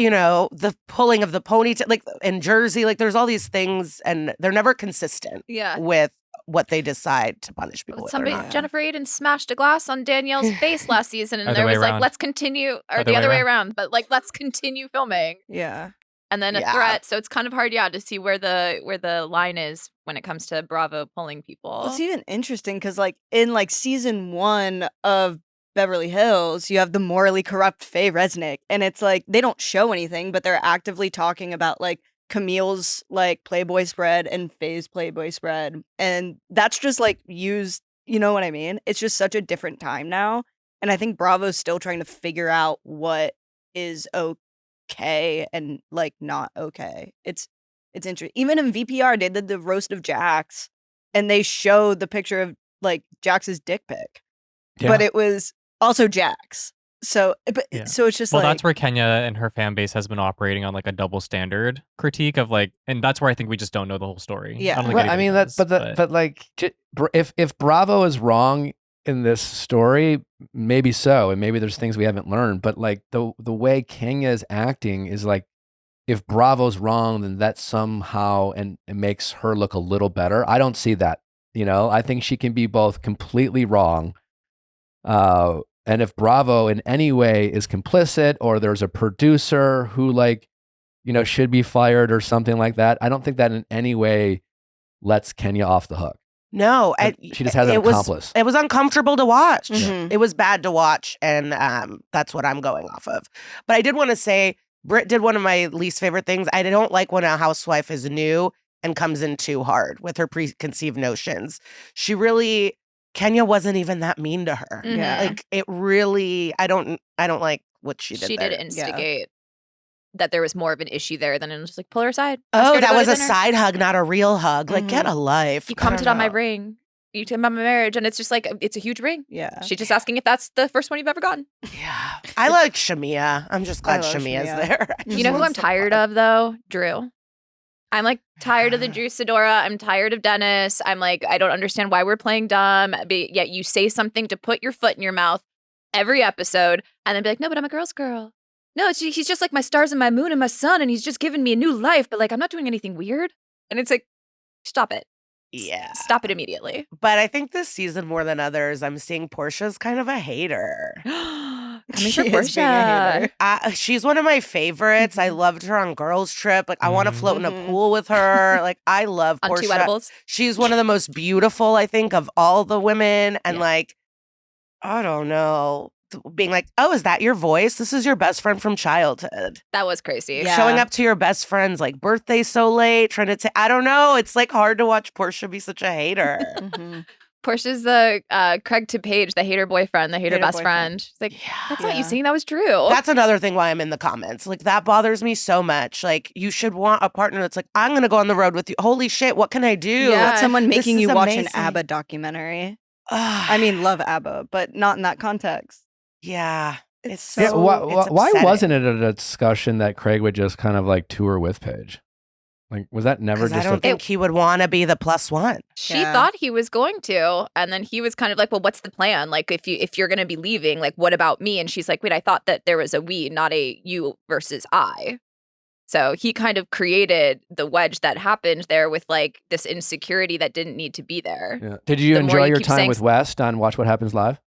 know, the pulling of the ponytail, like in Jersey, like there's all these things and they're never consistent with what they decide to punish people with. Jennifer Aiden smashed a glass on Danielle's face last season, and there was like, let's continue, or the other way around, but like, let's continue filming. Yeah. And then a threat. So it's kind of hard, to see where the line is when it comes to Bravo pulling people. Well, it's even interesting because like in like season 1 of Beverly Hills, you have the morally corrupt Faye Resnick, and it's like they don't show anything, but they're actively talking about like Camille's like Playboy spread and Faye's Playboy spread. And that's just like used, you know what I mean? It's just such a different time now. And I think Bravo's still trying to figure out what is okay and like not okay. It's interesting. Even in VPR, they did the roast of Jax and they showed the picture of like Jax's dick pic. Yeah. But it was also Jax. So so it's just that's where Kenya and her fan base has been operating on like a double standard critique of like, and that's where I think we just don't know the whole story. Yeah, I mean but like if Bravo is wrong in this story, maybe so, and maybe there's things we haven't learned. But like the way Kenya is acting is like, if Bravo's wrong, then that somehow and it makes her look a little better. I don't see that. You know, I think she can be both completely wrong. And if Bravo in any way is complicit or there's a producer who like, you know, should be fired or something like that, I don't think that in any way lets Kenya off the hook. No, she just has an accomplice. It was uncomfortable to watch. Mm-hmm. It was bad to watch, and that's what I'm going off of. But I did want to say, Brit did one of my least favorite things. I don't like when a housewife is new and comes in too hard with her preconceived notions. Kenya wasn't even that mean to her. Mm-hmm. Yeah. Like it really, I don't like what she did. She there. did instigate that there was more of an issue there than it was just like pull her aside. Oh, that was a side hug, not a real hug. Mm-hmm. Like get a life. You commented on my ring. You told me about my marriage, and it's just like it's a huge ring. Yeah. She's just asking if that's the first one you've ever gotten. Yeah. I like Shamia. I'm just glad Shamia's there. You know who I'm tired of though? Drew. I'm like tired of the Drew Sidora. I'm tired of Dennis. I'm like, I don't understand why we're playing dumb. But yet you say something to put your foot in your mouth every episode and then be like, no, but I'm a girl's girl. No, he's just like my stars and my moon and my sun and he's just giving me a new life. But like, I'm not doing anything weird. And it's like, stop it. Yeah. Stop it immediately. But I think this season more than others, I'm seeing Portia's kind of a hater. Coming for Portia. She's one of my favorites. I loved her on Girls Trip. Like, I want to float in a pool with her. Like, I love Portia. On 2 edibles. She's one of the most beautiful, I think, of all the women. And like, I don't know, being like, oh, is that your voice? This is your best friend from childhood. That was crazy. Yeah. Showing up to your best friend's like birthday so late, trying to take, I don't know. It's like hard to watch Portia be such a hater. Mm-hmm. Portia's the Craig to Paige, the hater boyfriend, the hater best friend. She's like, that's not you saying that was true. That's another thing why I'm in the comments. Like, that bothers me so much. Like, you should want a partner that's like, I'm going to go on the road with you. Holy shit, what can I do? Yeah, someone making you watch amazing. an ABBA documentary. I mean, love ABBA, but not in that context. Yeah. It's so yeah, why wasn't it a discussion that Craig would just kind of like tour with Paige? Like, was that never just I don't think he would want to be the plus one. She thought he was going to, and then he was kind of like, well, what's the plan? Like, if you're going to be leaving, like, what about me? And she's like, wait, I thought that there was a we, not a you versus I. So he kind of created the wedge that happened there with like this insecurity that didn't need to be there. Yeah. Did you enjoy your time with West on Watch What Happens Live?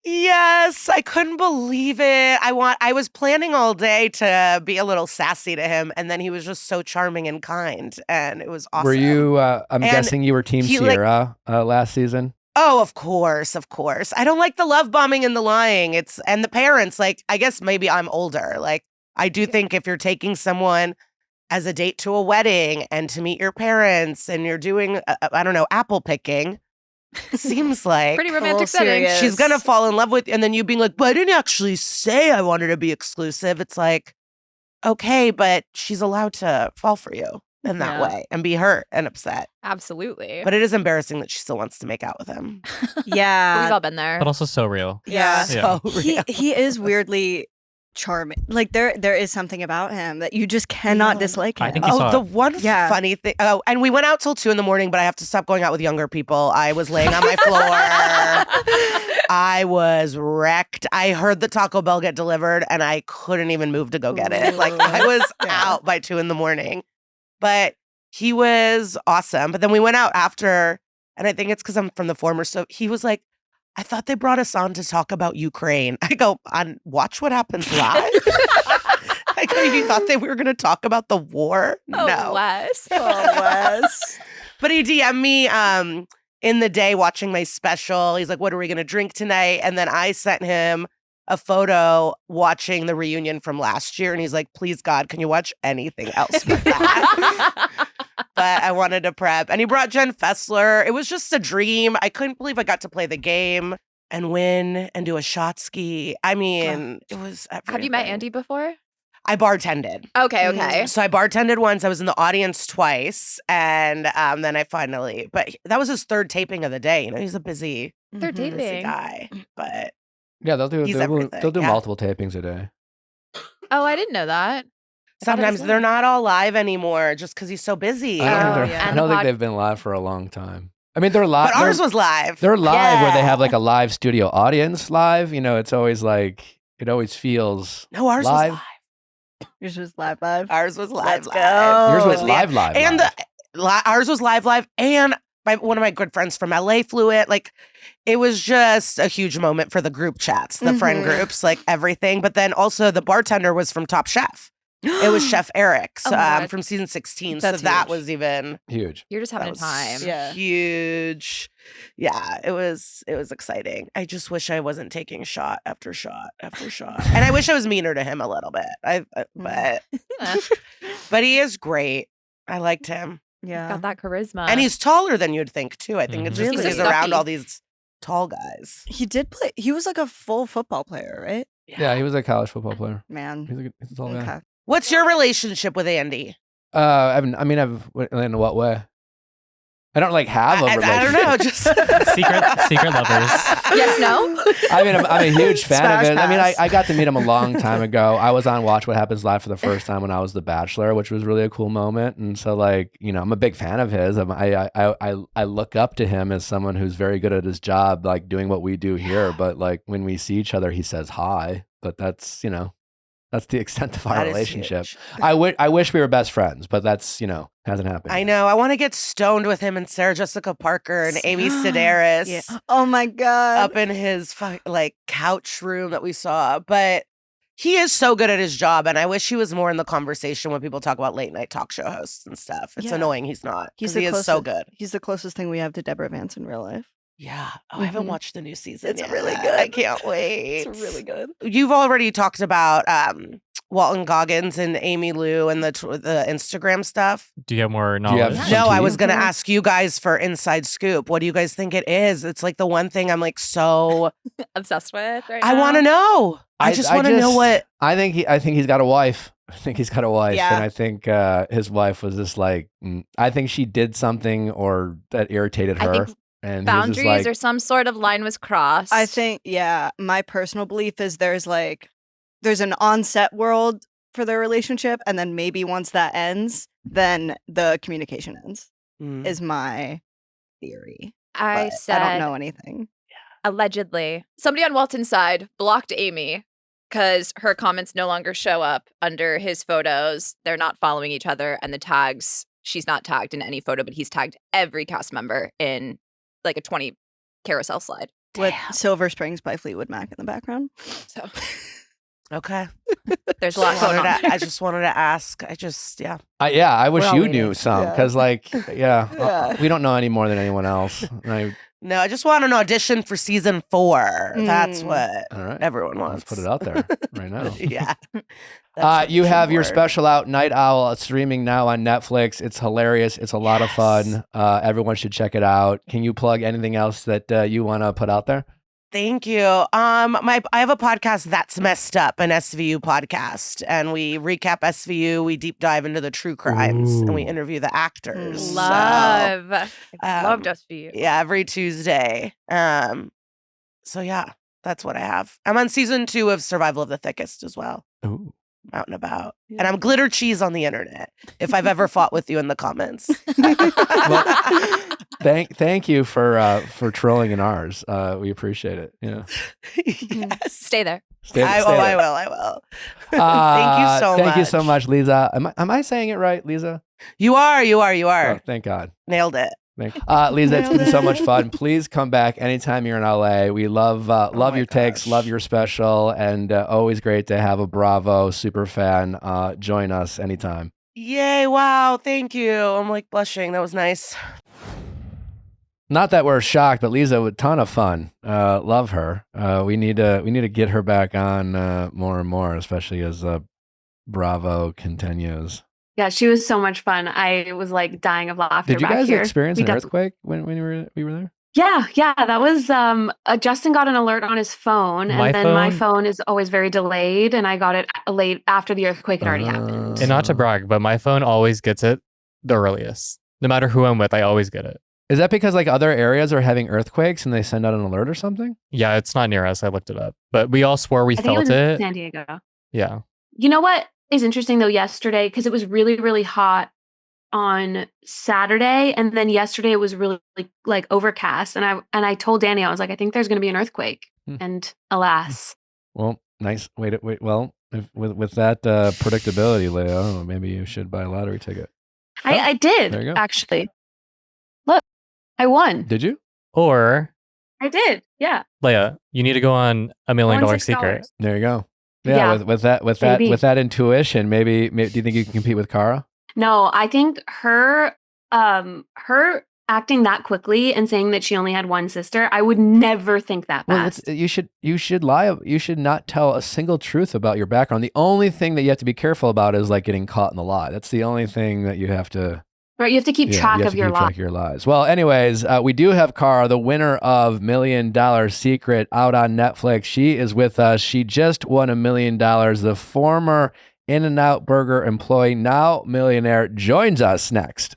Yes, I couldn't believe it. I was planning all day to be a little sassy to him, and then he was just so charming and kind, and it was awesome. Were you, I'm guessing you were Team Sierra last season? Oh, of course. I don't like the love bombing and the lying. And the parents, like, I guess maybe I'm older. Like, I do think if you're taking someone as a date to a wedding and to meet your parents and you're doing, I don't know, apple picking, seems like pretty romantic setting. She's gonna fall in love with you, and then you being like, but I didn't actually say I wanted to be exclusive. It's like, okay, but she's allowed to fall for you in that way and be hurt and upset. Absolutely. But it is embarrassing that she still wants to make out with him. Yeah. We've all been there. But also so real. Yeah. So real. He is weirdly charming. Like there is something about him that you just cannot dislike him. I think you saw the one funny thing. Oh, and we went out till 2 a.m, but I have to stop going out with younger people. I was laying on my floor. I was wrecked. I heard the Taco Bell get delivered and I couldn't even move to go get it. Like I was out by 2 a.m. But he was awesome. But then we went out after, and I think it's because I'm from the former. So he was like, I thought they brought us on to talk about Ukraine. I go, on Watch What Happens Live? I go, you thought they were going to talk about the war? Oh, No. Wes. Wes. But he DM'd me in the day watching my special. He's like, what are we going to drink tonight? And then I sent him a photo watching the reunion from last year, and he's like, please God, can you watch anything else but that? But I wanted to prep. And he brought Jen Fessler. It was just a dream. I couldn't believe I got to play the game and win and do a shot ski. I mean, it was everything. Have you met Andy before? I bartended. Okay. So I bartended once. I was in the audience twice. And then I finally, but that was his third taping of the day. You know, he's a busy guy. But yeah, they'll do yeah. multiple tapings a day. Oh, I didn't know that. Sometimes they're not all live anymore just because he's so busy. I don't think they've been live for a long time. I mean, they're live. But ours was live. They're live where they have like a live studio audience live. You know, it's always like, it always feels ours live. was live. Yours was live. Ours was live. Let's go. Yours was live. And ours was live. And one of my good friends from LA flew it. Like, it was just a huge moment for the group chats, the friend groups, like everything. But then also the bartender was from Top Chef. It was Chef Eric from season 16. That's so that huge. was even huge. You're just having a time. Yeah. Huge. Yeah, it was exciting. I just wish I wasn't taking shot after shot after shot. And I wish I was meaner to him a little bit. But he is great. I liked him. Yeah. Got that charisma. And he's taller than you'd think too. I think it's just because He's he's so around stuffy. all these tall guys. He did play. He was like a full football player, right? Yeah, he was a college football player. Man. He's a tall guy. Okay. What's your relationship with Andy? I've in what way? I don't like have a relationship. I don't know. Just Secret lovers. Yes, no? I mean, I'm a huge fan Smash of it. I mean, pass. I got to meet him a long time ago. I was on Watch What Happens Live for the first time when I was The Bachelor, which was really a cool moment. And so, like, you know, I'm a big fan of his. I look up to him as someone who's very good at his job, like doing what we do here. But like when we see each other, he says hi. But that's, you know, that's the extent of our That is relationship. huge. I wish we were best friends, but that's, you know, hasn't happened. I know. I want to get stoned with him and Sarah Jessica Parker and Aimee Sedaris. Yeah. Oh my God. Up in his like couch room that we saw. But he is so good at his job, and I wish he was more in the conversation when people talk about late night talk show hosts and stuff. It's annoying he's not. He is so good. He's the closest thing we have to Deborah Vance in real life. Yeah. Oh, I haven't watched the new season. It's yet. really good. I can't wait. It's really good. You've already talked about Walton Goggins and Amy Lou and the Instagram stuff. Do you have more you have knowledge? No, I was Mm-hmm. going to ask you guys for inside scoop. What do you guys think it is? It's like the one thing I'm like so Obsessed with right now. I want to know. I just want to know what. I think he's got a wife. I think he's got a wife, Yeah. and I think his wife was just like, I think she did something or that irritated her. I think and boundaries or some sort of line was crossed. I think, my personal belief is there's an on-set world for their relationship, and then maybe once that ends, then the communication ends, is my theory. I But said I don't know anything. allegedly. Somebody on Walton's side blocked Amy because her comments no longer show up under his photos. They're not following each other, and the tags, she's not tagged in any photo, but he's tagged every cast member in like a 20 carousel slide. With Silver Springs by Fleetwood Mac in the background. So Okay. there's a lot going on. I just wanted to ask. I wish We're all you waiting. knew some Yeah. because, like, Yeah. we don't know any more than anyone else. Right? No, I just want an audition for season 4. That's what All right, everyone let's wants. put it out there right now. Yeah. That's what You we should have your work. special out, Night Owl, streaming now on Netflix. It's hilarious. It's a lot of fun. Everyone should check it out. Can you plug anything else that you want to put out there? Thank you. I have a podcast, That's Messed Up, an SVU podcast, and we recap SVU. We deep dive into the true crimes, and we interview the actors. So, Love. Loved us for you. yeah, every Tuesday. So yeah, that's what I have. I'm on season 2 of Survival of the Thickest as well. Ooh. Out and about, and I'm glitter cheese on the internet. If I've ever fought with you in the comments. Thank you for trolling in ours. We appreciate it. Yeah. Yes. Stay there. Stay I there. will. Thank you so much. Thank you so much, Liza. Am I saying it right, Liza? You are. Oh, thank God. Nailed it. Liza, it's been so much fun. Please come back anytime you're in LA. We love your takes, love your special, and always great to have a Bravo super fan join us anytime. Yay. Wow. Thank you. I'm like blushing. That was nice. Not that we're shocked, but Liza, a ton of fun. Love her. We need to get her back on more and more, especially as Bravo continues. Yeah, she was so much fun. I was like dying of laughter. Did you guys here. experience an earthquake when we were there? Yeah, that was Justin got an alert on his phone, and then my phone is always very delayed, and I got it late after the earthquake had already happened. And not to brag, but my phone always gets it the earliest. No matter who I'm with, I always get it. Is that because like other areas are having earthquakes and they send out an alert or something? Yeah, it's not near us. I looked it up, but we all swore we felt it. San Diego. Yeah. You know what is interesting though? Yesterday, because it was really, really hot on Saturday, and then yesterday it was really like overcast, and I told Danny, I was like, I think there's going to be an earthquake, and alas. Well, nice. Wait. Well, with that predictability, Leia, maybe you should buy a lottery ticket. I did, there you go. Actually. Look, I won. Did you? Or I did. Yeah. Leia, you need to go on $1 Million Secret. There you go. Yeah. With that intuition, maybe do you think you can compete with Cara? No, I think her acting that quickly and saying that she only had one sister, I would never think that fast. Well, you should lie. You should not tell a single truth about your background. The only thing that you have to be careful about is like getting caught in the lie. That's the only thing that you have to. Right, you have to keep track of your lies. Well, anyways, we do have Cara, the winner of $1 Million Secret, out on Netflix. She is with us. She just won $1 million. The former In-N-Out Burger employee, now millionaire, joins us next.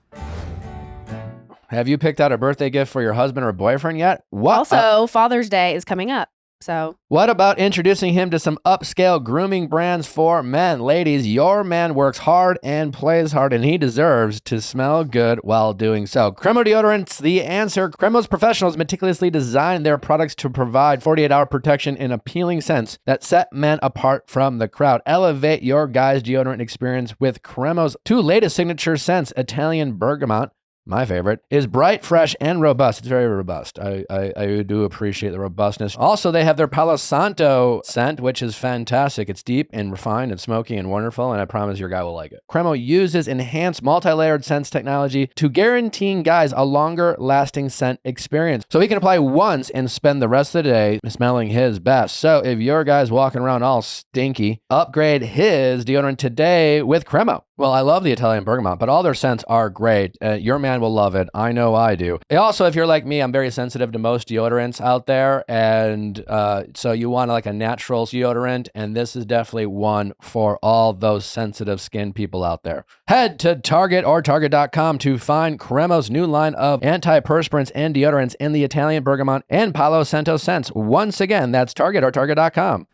Have you picked out a birthday gift for your husband or boyfriend yet? Also, Father's Day is coming up. So what about introducing him to some upscale grooming brands for men? Ladies, your man works hard and plays hard, and he deserves to smell good while doing so. Cremo deodorant's the answer. Cremo's professionals meticulously design their products to provide 48-hour protection in appealing scents that set men apart from the crowd. Elevate your guy's deodorant experience with Cremo's two latest signature scents, Italian Bergamot, my favorite, is bright, fresh, and robust. It's very robust. I do appreciate the robustness. Also, they have their Palo Santo scent, which is fantastic. It's deep and refined and smoky and wonderful, and I promise your guy will like it. Cremo uses enhanced multi-layered scents technology to guaranteeing guys a longer lasting scent experience. So he can apply once and spend the rest of the day smelling his best. So if your guy's walking around all stinky, upgrade his deodorant today with Cremo. Well, I love the Italian Bergamot, but all their scents are great. Your man will love it. I know I do. Also, if you're like me, I'm very sensitive to most deodorants out there. And so you want like a natural deodorant. And this is definitely one for all those sensitive skin people out there. Head to Target or Target.com to find Cremo's new line of antiperspirants and deodorants in the Italian Bergamot and Palo Santo scents. Once again, that's Target or Target.com.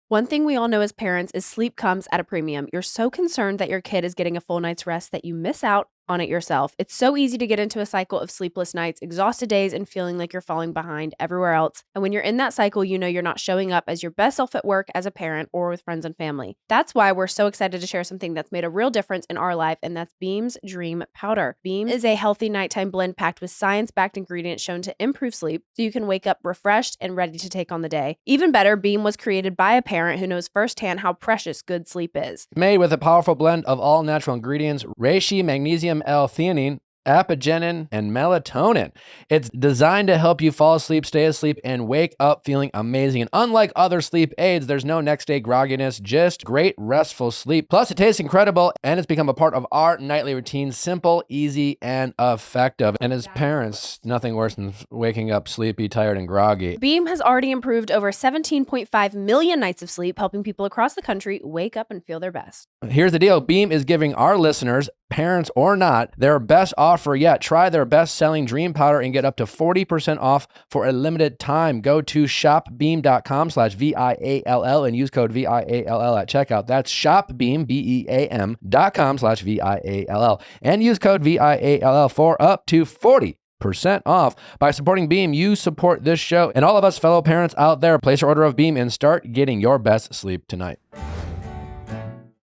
One thing we all know as parents is sleep comes at a premium. You're so concerned that your kid is getting a full night's rest that you miss out on it yourself. It's so easy to get into a cycle of sleepless nights, exhausted days, and feeling like you're falling behind everywhere else. And when you're in that cycle, you know you're not showing up as your best self at work, as a parent, or with friends and family. That's why we're so excited to share something that's made a real difference in our life, and that's Beam's Dream Powder. Beam is a healthy nighttime blend packed with science-backed ingredients shown to improve sleep, so you can wake up refreshed and ready to take on the day. Even better, Beam was created by a parent who knows firsthand how precious good sleep is. Made with a powerful blend of all natural ingredients, reishi, magnesium, L-theanine, apigenin, and melatonin. It's designed to help you fall asleep, stay asleep, and wake up feeling amazing. And unlike other sleep aids, there's no next day grogginess, just great restful sleep. Plus, it tastes incredible, and it's become a part of our nightly routine. Simple, easy, and effective. And as parents, nothing worse than waking up sleepy, tired, and groggy. Beam has already improved over 17.5 million nights of sleep, helping people across the country wake up and feel their best. Here's the deal. Beam is giving our listeners, parents or not, their best offer yet. Try their best-selling Dream Powder and get up to 40% off for a limited time. Go to shopbeam.com/VIALL and use code VIALL at checkout. That's shopbeam, BEAM.com/VIALL and use code VIALL for up to 40% off. By supporting Beam, you support this show and all of us fellow parents out there. Place your order of Beam and start getting your best sleep tonight.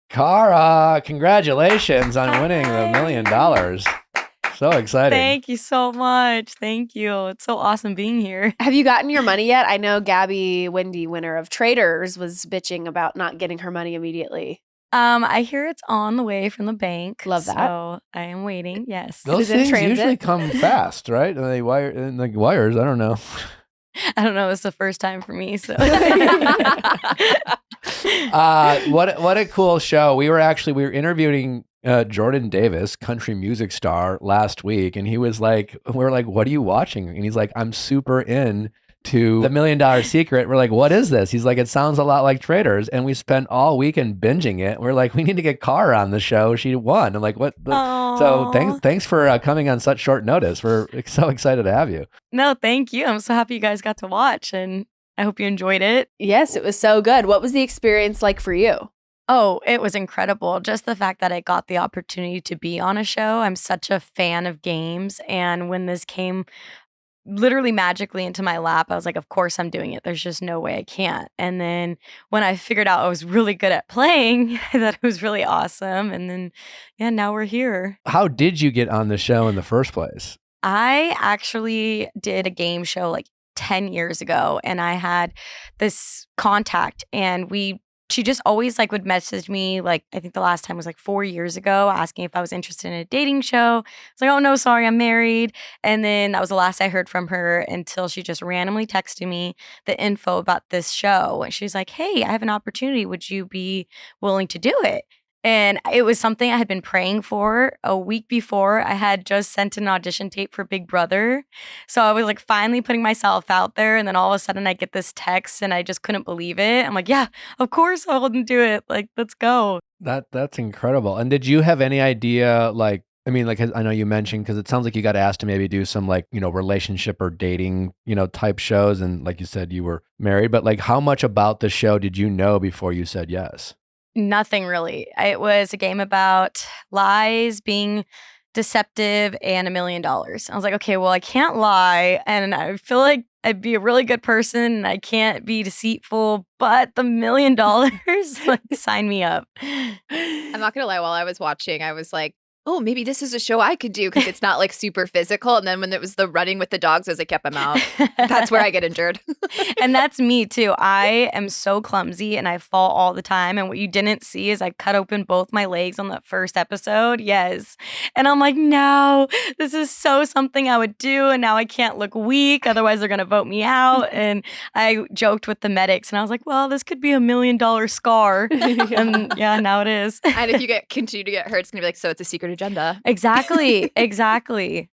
Cara, congratulations on winning the $1 million. So exciting. Thank you so much. Thank you. It's so awesome being here. Have you gotten your money yet? I know Gabby Wendy, winner of Traders, was bitching about not getting her money immediately. I hear it's on the way from the bank. Love that. So I am waiting. Yes. Those Is it in things transit? usually come fast, right? And they wire and like wires. I don't know. I don't know. It's the first time for me. So What a cool show. We were interviewing Jordan Davis, country music star, last week, and he was like, we're like, what are you watching? And he's like, I'm super in to The $1 Million Secret. We're like, what is this? He's like, it sounds a lot like Traitors. And we spent all weekend binging it. We're like, we need to get Cara on the show. She won. I'm like, what? So thanks for coming on such short notice. We're so excited to have you. No, thank you. I'm so happy you guys got to watch, and I hope you enjoyed it. Yes, it was so good. What was the experience like for you? Oh, it was incredible. Just the fact that I got the opportunity to be on a show. I'm such a fan of games. And when this came literally magically into my lap, I was like, of course I'm doing it. There's just no way I can't. And then when I figured out I was really good at playing, I thought it was really awesome. And then, yeah, now we're here. How did you get on the show in the first place? I actually did a game show like 10 years ago, and I had this contact, and she just always like would message me, like I think the last time was like 4 years ago, asking if I was interested in a dating show. It's like, oh no, sorry, I'm married. And then that was the last I heard from her until she just randomly texted me the info about this show. And she's like, hey, I have an opportunity. Would you be willing to do it? And it was something I had been praying for. A week before, I had just sent an audition tape for Big Brother. So I was like finally putting myself out there. And then all of a sudden I get this text and I just couldn't believe it. I'm like, yeah, of course I'll do it. Like, let's go. That's incredible. And did you have any idea, like, I mean, like, I know you mentioned, because it sounds like you got asked to maybe do some like, relationship or dating, type shows. And like you said, you were married, but like how much about the show did you know before you said yes? Nothing really. It was a game about lies, being deceptive, and $1 million. I was like, okay, well, I can't lie, and I feel like I'd be a really good person, and I can't be deceitful, but the $1 million, like, sign me up. I'm not gonna lie, while I was watching, I was like, oh, maybe this is a show I could do because it's not like super physical. And then when it was the running with the dogs, I was like, yep, I'm out. That's where I get injured. And that's me too. I am so clumsy and I fall all the time. And what you didn't see is I cut open both my legs on that first episode. Yes. And I'm like, no, this is so something I would do. And now I can't look weak. Otherwise, they're going to vote me out. And I joked with the medics and I was like, well, this could be $1 million scar. And yeah, now it is. And if you continue to get hurt, it's going to be like, so it's a secret agenda. Exactly.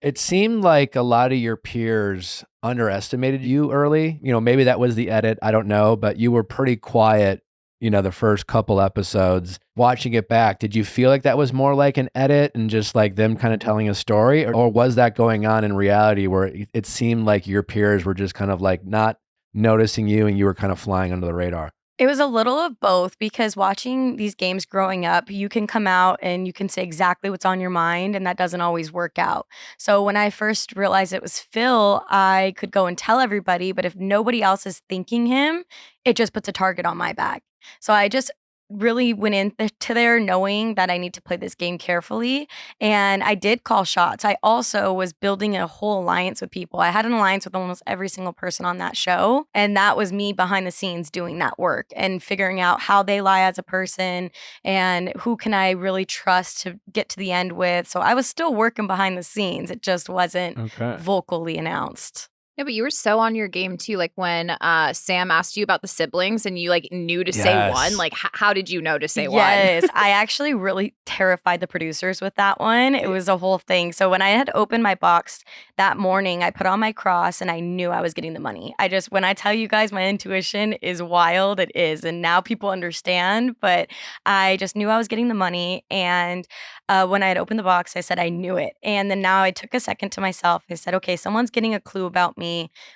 It seemed like a lot of your peers underestimated you early. Maybe that was the edit. I don't know, but you were pretty quiet, the first couple episodes. Watching it back, did you feel like that was more like an edit and just like them kind of telling a story? Or was that going on in reality where it seemed like your peers were just kind of like not noticing you and you were kind of flying under the radar? It was a little of both, because watching these games growing up, you can come out and you can say exactly what's on your mind, and that doesn't always work out. So when I first realized it was Phil, I could go and tell everybody, but if nobody else is thinking him, it just puts a target on my back. So I just really went into there knowing that I need to play this game carefully. And I did call shots. I also was building a whole alliance with people. I had an alliance with almost every single person on that show. And that was me behind the scenes doing that work and figuring out how they lie as a person and who can I really trust to get to the end with. So I was still working behind the scenes. It just wasn't vocally announced. Yeah, but you were so on your game too. Like when Sam asked you about the siblings and you like knew to say one, like how did you know to say one? Yes, I actually really terrified the producers with that one. It was a whole thing. So when I had opened my box that morning, I put on my cross and I knew I was getting the money. When I tell you guys my intuition is wild, it is. And now people understand, but I just knew I was getting the money. And when I had opened the box, I said I knew it. And then now I took a second to myself. I said, okay, someone's getting a clue about me.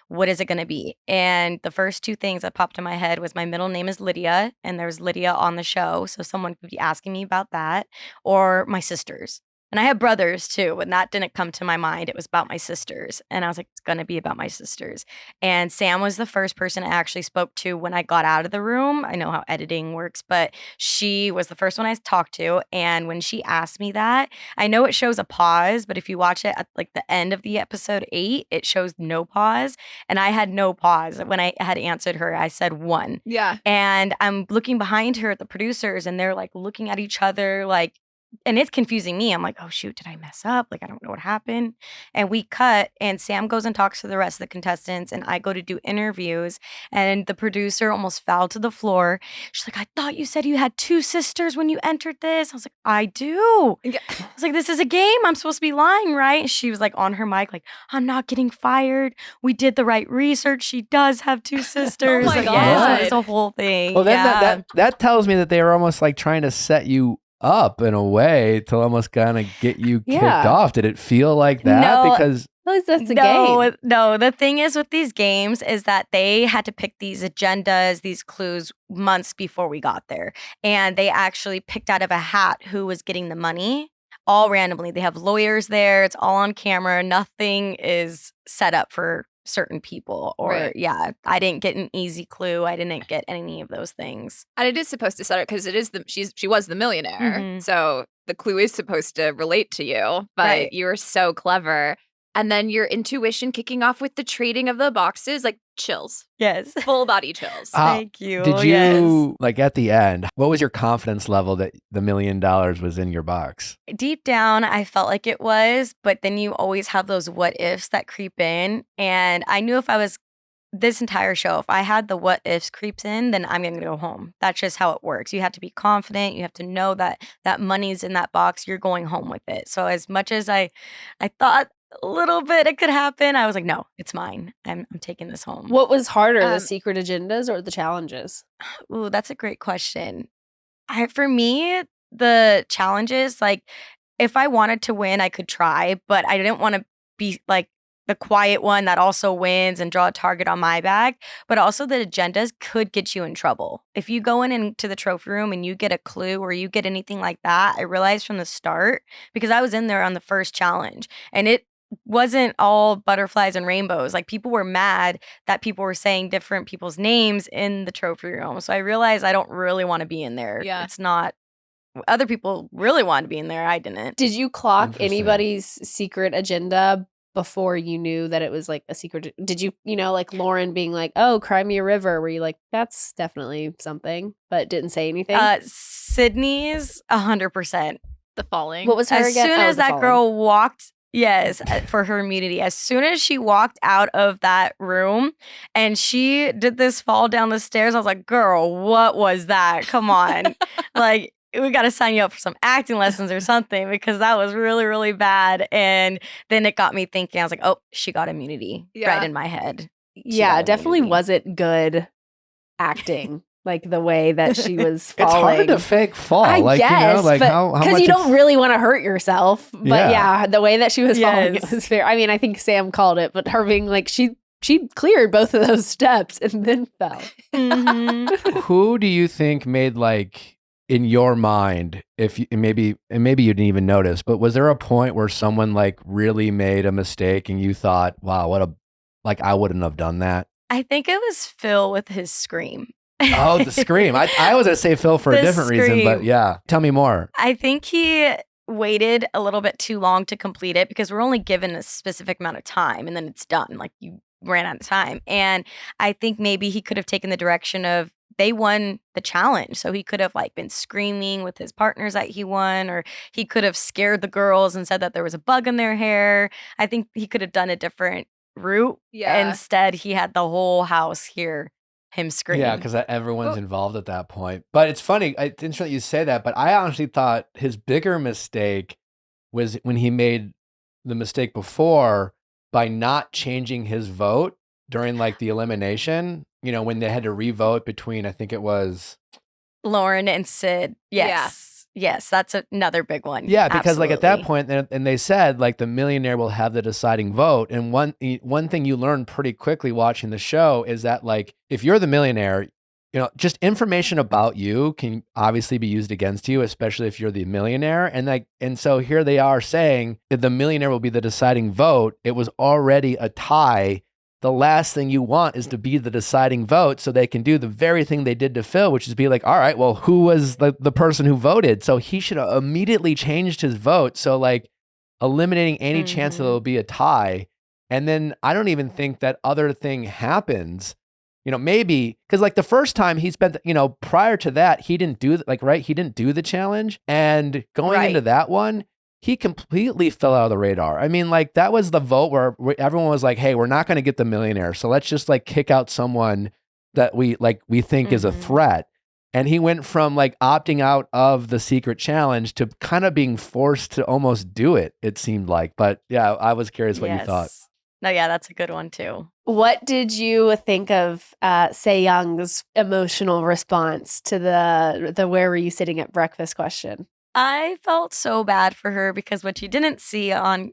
What is it going to be? And the first two things that popped in my head was my middle name is Lydia, and there's Lydia on the show. So someone could be asking me about that, or my sisters. And I have brothers too, and that didn't come to my mind. It was about my sisters. And I was like, it's going to be about my sisters. And Sam was the first person I actually spoke to when I got out of the room. I know how editing works, but she was the first one I talked to. And when she asked me that, I know it shows a pause, but if you watch it at like the end of the episode 8, it shows no pause. And I had no pause. When I had answered her, I said 1. Yeah. And I'm looking behind her at the producers, and they're like looking at each other like, and it's confusing me. I'm like, oh, shoot, did I mess up? Like, I don't know what happened. And we cut, and Sam goes and talks to the rest of the contestants, and I go to do interviews. And the producer almost fell to the floor. She's like, I thought you said you had 2 sisters when you entered this. I was like, I do. I was like, this is a game. I'm supposed to be lying, right? And she was like on her mic, like, I'm not getting fired. We did the right research. She does have 2 sisters. Oh my like, God. yes, it's a whole thing. Well, then yeah. that tells me that they were almost like trying to set you up in a way to almost kind of get you kicked off. Did it feel like that? No. Because that's a game. No, the thing is with these games is that they had to pick these agendas, these clues months before we got there. And they actually picked out of a hat who was getting the money all randomly. They have lawyers there. It's all on camera. Nothing is set up for certain people I didn't get an easy clue. I didn't get any of those things. And it is supposed to set up because it is she was the millionaire. So the clue is supposed to relate to you, but you were so clever. And then your intuition kicking off with the trading of the boxes, like chills. Yes. Full body chills. Thank you. Did you, like at the end, what was your confidence level that the $1 million was in your box? Deep down, I felt like it was, but then you always have those what ifs that creep in. And I knew if I was this entire show, if I had the what ifs creeps in, then I'm going to go home. That's just how it works. You have to be confident. You have to know that that money's in that box. You're going home with it. So as much as I thought a little bit it could happen, I was like, no, it's mine. I'm taking this home. What was harder, the secret agendas or the challenges? Ooh, that's a great question. For me, the challenges, like if I wanted to win, I could try, but I didn't want to be like the quiet one that also wins and draw a target on my back. But also the agendas could get you in trouble. If you go into the trophy room and you get a clue or you get anything like that, I realized from the start, because I was in there on the first challenge and it wasn't all butterflies and rainbows. Like people were mad that people were saying different people's names in the trophy room. So I realized I don't really want to be in there. Yeah. It's not, other people really wanted to be in there. I didn't. Did you clock anybody's secret agenda before you knew that it was like a secret? Did you, like Lauren being like, oh, cry me a river, were you like, that's definitely something, but didn't say anything? Sydney's 100%. The falling. What was her As again? soon as that falling. girl walked, yes, for her immunity. As soon as she walked out of that room and she did this fall down the stairs, I was like, girl, what was that? Come on. Like, we got to sign you up for some acting lessons or something, because that was really, really bad. And then it got me thinking, I was like, oh, she got immunity right in my head. Yeah, definitely wasn't good acting. Like the way that she was falling. It's hard to fake fall. I guess, like how because you don't really want to hurt yourself. But yeah, the way that she was falling, it was fair. I mean, I think Sam called it, but her being like, she cleared both of those steps and then fell. Mm-hmm. Who do you think made, like, in your mind, if you, maybe you didn't even notice, but was there a point where someone like really made a mistake and you thought, wow, I wouldn't have done that? I think it was Phil with his scream. Oh, the scream. I was going to say Phil for a different reason, but yeah. Tell me more. I think he waited a little bit too long to complete it, because we're only given a specific amount of time and then it's done. Like, you ran out of time. And I think maybe he could have taken the direction of, they won the challenge. So he could have like been screaming with his partners that he won, or he could have scared the girls and said that there was a bug in their hair. I think he could have done a different route. Yeah. Instead, he had the whole house hear him scream. Yeah, because everyone's involved at that point. But it's funny. It's interesting you say that, but I honestly thought his bigger mistake was when he made the mistake before by not changing his vote during like the elimination, when they had to re-vote between, I think it was Lauren and Sid. Yes. Yes, that's another big one. Yeah, because like at that Absolutely. point, and they said like the millionaire will have the deciding vote. And one thing you learn pretty quickly watching the show is that like if you're the millionaire, just information about you can obviously be used against you, especially if you're the millionaire. And so here they are saying that the millionaire will be the deciding vote. It was already a tie. The last thing you want is to be the deciding vote so they can do the very thing they did to Phil, which is be like, all right, well, who was the person who voted? So he should have immediately changed his vote. So like eliminating any chance that it'll be a tie. And then I don't even think that other thing happens. Maybe because like the first time he spent, prior to that, he didn't do he didn't do the challenge. And going into that one, he completely fell out of the radar. I mean, like that was the vote where everyone was like, hey, we're not going to get the millionaire. So let's just like kick out someone that we think is a threat. And he went from like opting out of the secret challenge to kind of being forced to almost do it, it seemed like. But yeah, I was curious what you thought. No, yeah, that's a good one too. What did you think of Se Young's emotional response to the where were you sitting at breakfast question? I felt so bad for her because what you didn't see on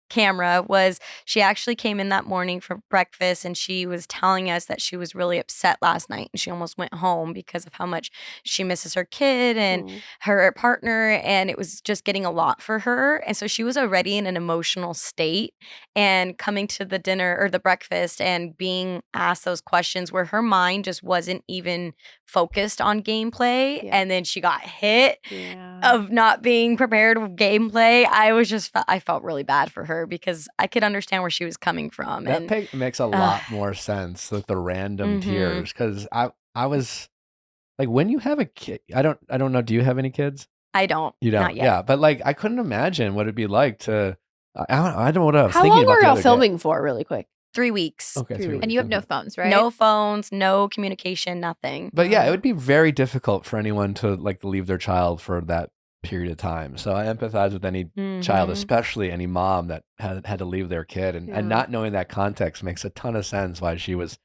camera was she actually came in that morning for breakfast and she was telling us that she was really upset last night and she almost went home because of how much she misses her kid and her partner, and it was just getting a lot for her. And so she was already in an emotional state, and coming to the dinner or the breakfast and being asked those questions where her mind just wasn't even focused on gameplay, and then she got hit of not being prepared with gameplay. I felt really bad for her because I could understand where she was coming from. That makes a lot more sense with the random tears, because I was like, when you have a kid, I don't know. Do you have any kids? I don't. You don't? Not yet. Yeah, but like I couldn't imagine what it'd be like to. I don't know what I was How thinking long about were the y'all other day. filming for, really quick? 3 weeks. Okay, 3 weeks. And you have no phones, right? No phones, no communication, nothing. But yeah, it would be very difficult for anyone to like leave their child for that period of time. So I empathize with any child, especially any mom that had to leave their kid, and not knowing that context makes a ton of sense why she was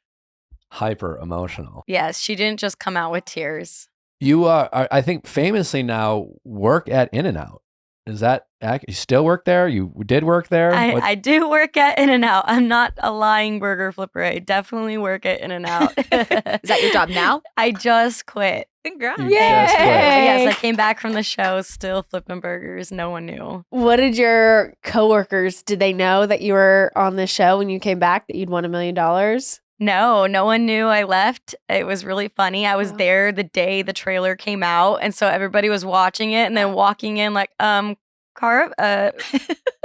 hyper emotional. Yes, she didn't just come out with tears. You I think famously now work at In-N-Out. Is that accurate? You still work there? You did work there? I do work at In-N-Out. I'm not a lying burger flipper. I definitely work at In-N-Out. Is that your job now? I just quit. Congrats. You just quit. Yes, I came back from the show still flipping burgers. No one knew. What did your coworkers, did they know that you were on the show when you came back, that you'd won $1 million? No one knew I left. It was really funny. I was there the day the trailer came out, and so everybody was watching it and then walking in like, Cara,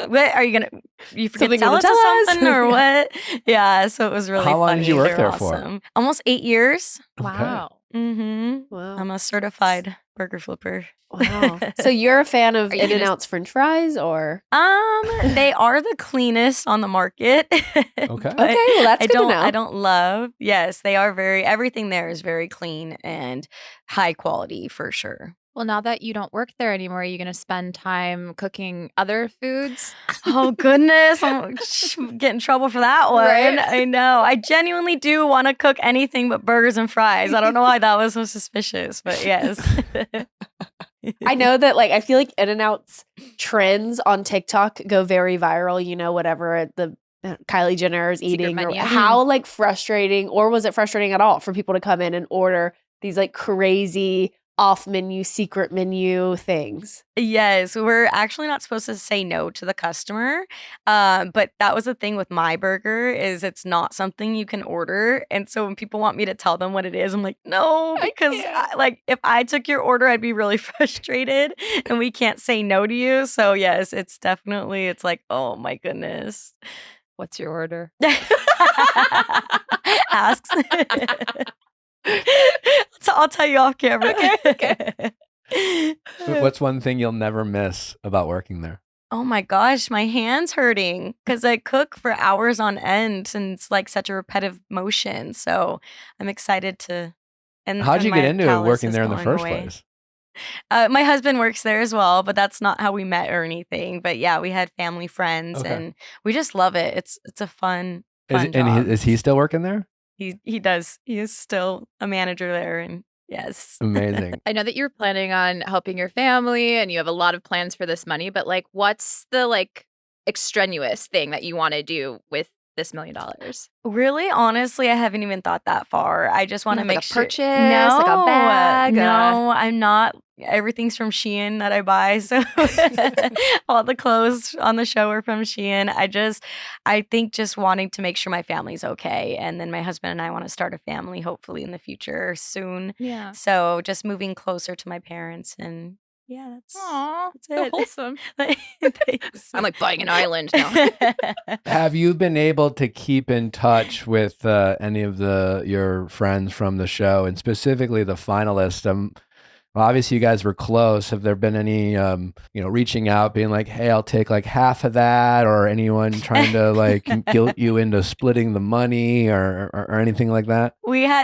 what are you forget to tell us something or what? Yeah, so it was really funny. How long did you work there for? Almost 8 years. Wow. Wow. I'm a certified burger flipper. Wow. So you're a fan of In-N-Out's French fries, or? They are the cleanest on the market. Okay. Okay, well that's good to know. I don't love. Yes, they are everything there is very clean and high quality for sure. Well, now that you don't work there anymore, are you going to spend time cooking other foods? Oh, goodness. I'm getting in trouble for that one. Right? I know. I genuinely do want to cook anything but burgers and fries. I don't know why that was so suspicious, but yes. I know that, like, I feel like In-N-Out's trends on TikTok go very viral, whatever the Kylie Jenner is eating. Or how, like, frustrating, or was it frustrating at all for people to come in and order these, like, crazy off menu, secret menu things? Yes, we're actually not supposed to say no to the customer. But that was the thing with my burger, is it's not something you can order. And so when people want me to tell them what it is, I'm like, no, because if I took your order, I'd be really frustrated, and we can't say no to you. So yes, it's like, oh my goodness. What's your order? Asks. So I'll tell you off camera. Okay. What's one thing you'll never miss about working there? Oh my gosh, my hand's hurting because I cook for hours on end, and it's like such a repetitive motion. So I'm excited to. How'd you get into working there in the first place? My husband works there as well, but that's not how we met or anything. But yeah, we had family friends, and we just love it. It's a fun job. And is he still working there? He does. He is still a manager there, and yes. Amazing. I know that you're planning on helping your family and you have a lot of plans for this money, but like, what's the like extraneous thing that you want to do with this $1 million? Really? Honestly, I haven't even thought that far. I just want to make like a sure. purchase, like a bag. No, I'm not. Everything's from Shein that I buy. So all the clothes on the show are from Shein. I think just wanting to make sure my family's okay. And then my husband and I want to start a family, hopefully in the future soon. Yeah. So just moving closer to my parents and yeah, that's so it. wholesome. Thanks. I'm like buying an island now. Have you been able to keep in touch with any of your friends from the show, and specifically the finalists? Well, obviously you guys were close. Have there been any, reaching out, being like, "Hey, I'll take like half of that," or anyone trying to like guilt you into splitting the money or anything like that?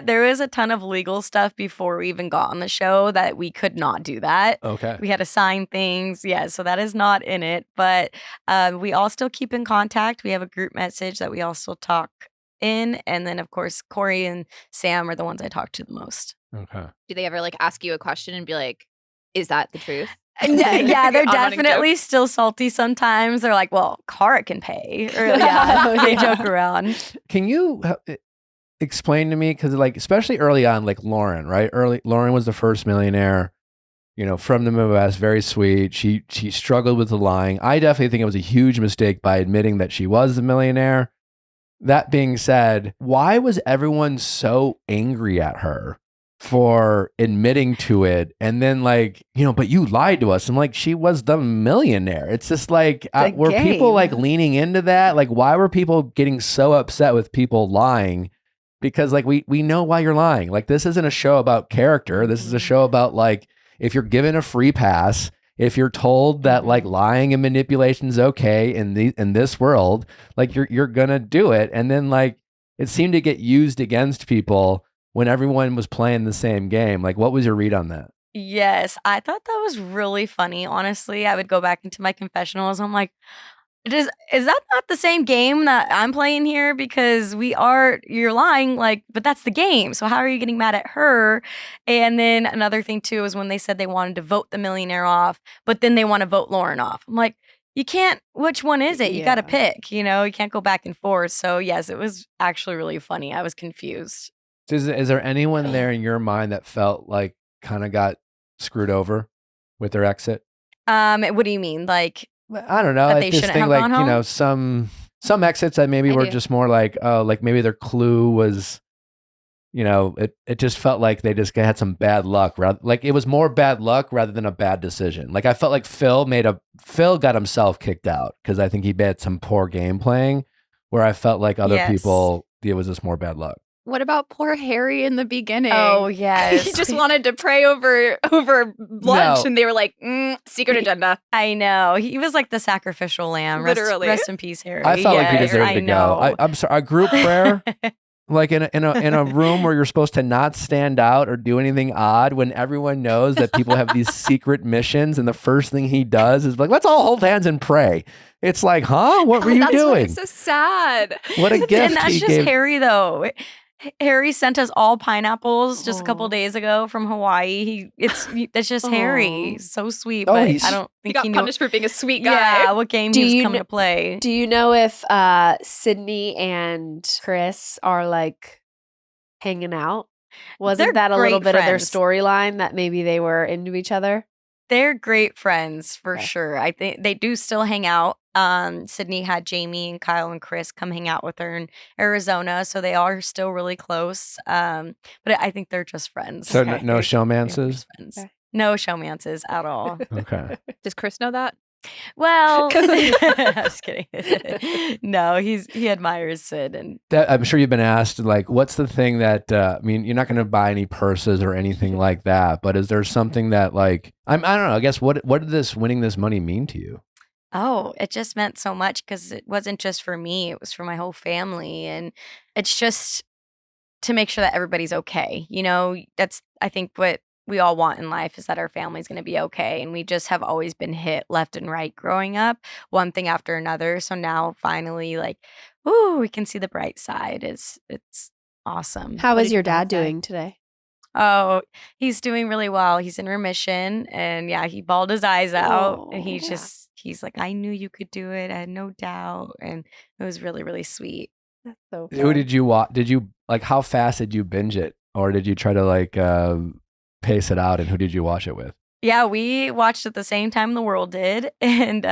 There was a ton of legal stuff before we even got on the show that we could not do that. Okay. We had to sign things. Yeah, so that is not in it. But we all still keep in contact. We have a group message that we all still talk in. And then, of course, Corey and Sam are the ones I talk to the most. Okay. Do they ever like ask you a question and be like, is that the truth? Yeah, they're definitely still salty sometimes. They're like, well, Cara can pay. Or they joke around. Can you explain to me, because like especially early on, like Lauren, right? Lauren was the first millionaire, from the Midwest, very sweet. She struggled with the lying. I definitely think it was a huge mistake by admitting that she was the millionaire. That being said, why was everyone so angry at her for admitting to it? And then like, but you lied to us. I'm like, she was the millionaire. It's just like, were people like leaning into that? Like, why were people getting so upset with people lying? Because like, we know why you're lying. Like, this isn't a show about character. This is a show about like, if you're given a free pass, if you're told that like lying and manipulation is okay in this world, like you're gonna do it. And then like, it seemed to get used against people when everyone was playing the same game. Like, what was your read on that? Yes, I thought that was really funny. Honestly, I would go back into my confessionals. I'm like, is that not the same game that I'm playing here? Because you're lying, like, but that's the game. So how are you getting mad at her? And then another thing too is when they said they wanted to vote the millionaire off, but then they want to vote Lauren off. I'm like, you can't, which one is it? You got to pick, you can't go back and forth. So yes, it was actually really funny. I was confused. Is there anyone there in your mind that felt like kind of got screwed over with their exit? What do you mean? Like, I don't know. That Like they this shouldn't thing, have like, gone home? some exits that maybe were do. just more like, oh, like maybe their clue was, it just felt like they just had some bad luck. Like it was more bad luck rather than a bad decision. Like I felt like Phil got himself kicked out because I think he had some poor game playing, where I felt like other people, it was just more bad luck. What about poor Harry in the beginning? Oh, yes. He just wanted to pray over lunch, and they were like, secret agenda. I know. He was like the sacrificial lamb. Literally. Rest in peace, Harry. I felt like he deserved to know. go. I'm sorry. A group prayer, like in a room where you're supposed to not stand out or do anything odd, when everyone knows that people have these secret missions, and the first thing he does is like, let's all hold hands and pray. It's like, huh? What were you doing? That's so sad. What a gift And that's he just gave. Harry, though. Harry sent us all pineapples just a couple days ago from Hawaii. That's just Harry. So sweet. Oh, but he's- I don't He think got he knew. punished for being a sweet guy. Yeah, what game Do he was you coming kn- to play. Do you know if Sydney and Chris are like hanging out? Wasn't They're that a little great bit of their friends. storyline that maybe they were into each other? They're great friends for Okay. sure. I think they do still hang out. Sydney had Jamie and Kyle and Chris come hang out with her in Arizona, so they are still really close. But I think they're just friends. So Okay. no They're showmances? just friends. Okay. No showmances at all. Okay. Does Chris know that? Well, I'm just kidding. No, he admires Sid, and I'm sure you've been asked, like, what's the thing that, you're not going to buy any purses or anything like that, but is there something that, like, I don't know, I guess, what did winning this money mean to you? oh, it just meant so much because it wasn't just for me; it was for my whole family, and it's just to make sure that everybody's okay. That's I think what we all want in life is that our family's going to be okay. And we just have always been hit left and right growing up, one thing after another. So now finally, like, ooh, we can see the bright side. It's awesome. How What is did your you dad think, Dad? doing today? Oh, he's doing really well. He's in remission. And yeah, he bawled his eyes out. And Oh. he's like, I knew you could do it. I had no doubt. And it was really, really sweet. So fun. Who did you watch? Did you like? How fast did you binge it, or did you try to like pace it out? And who did you watch it with? Yeah, we watched at the same time the world did, and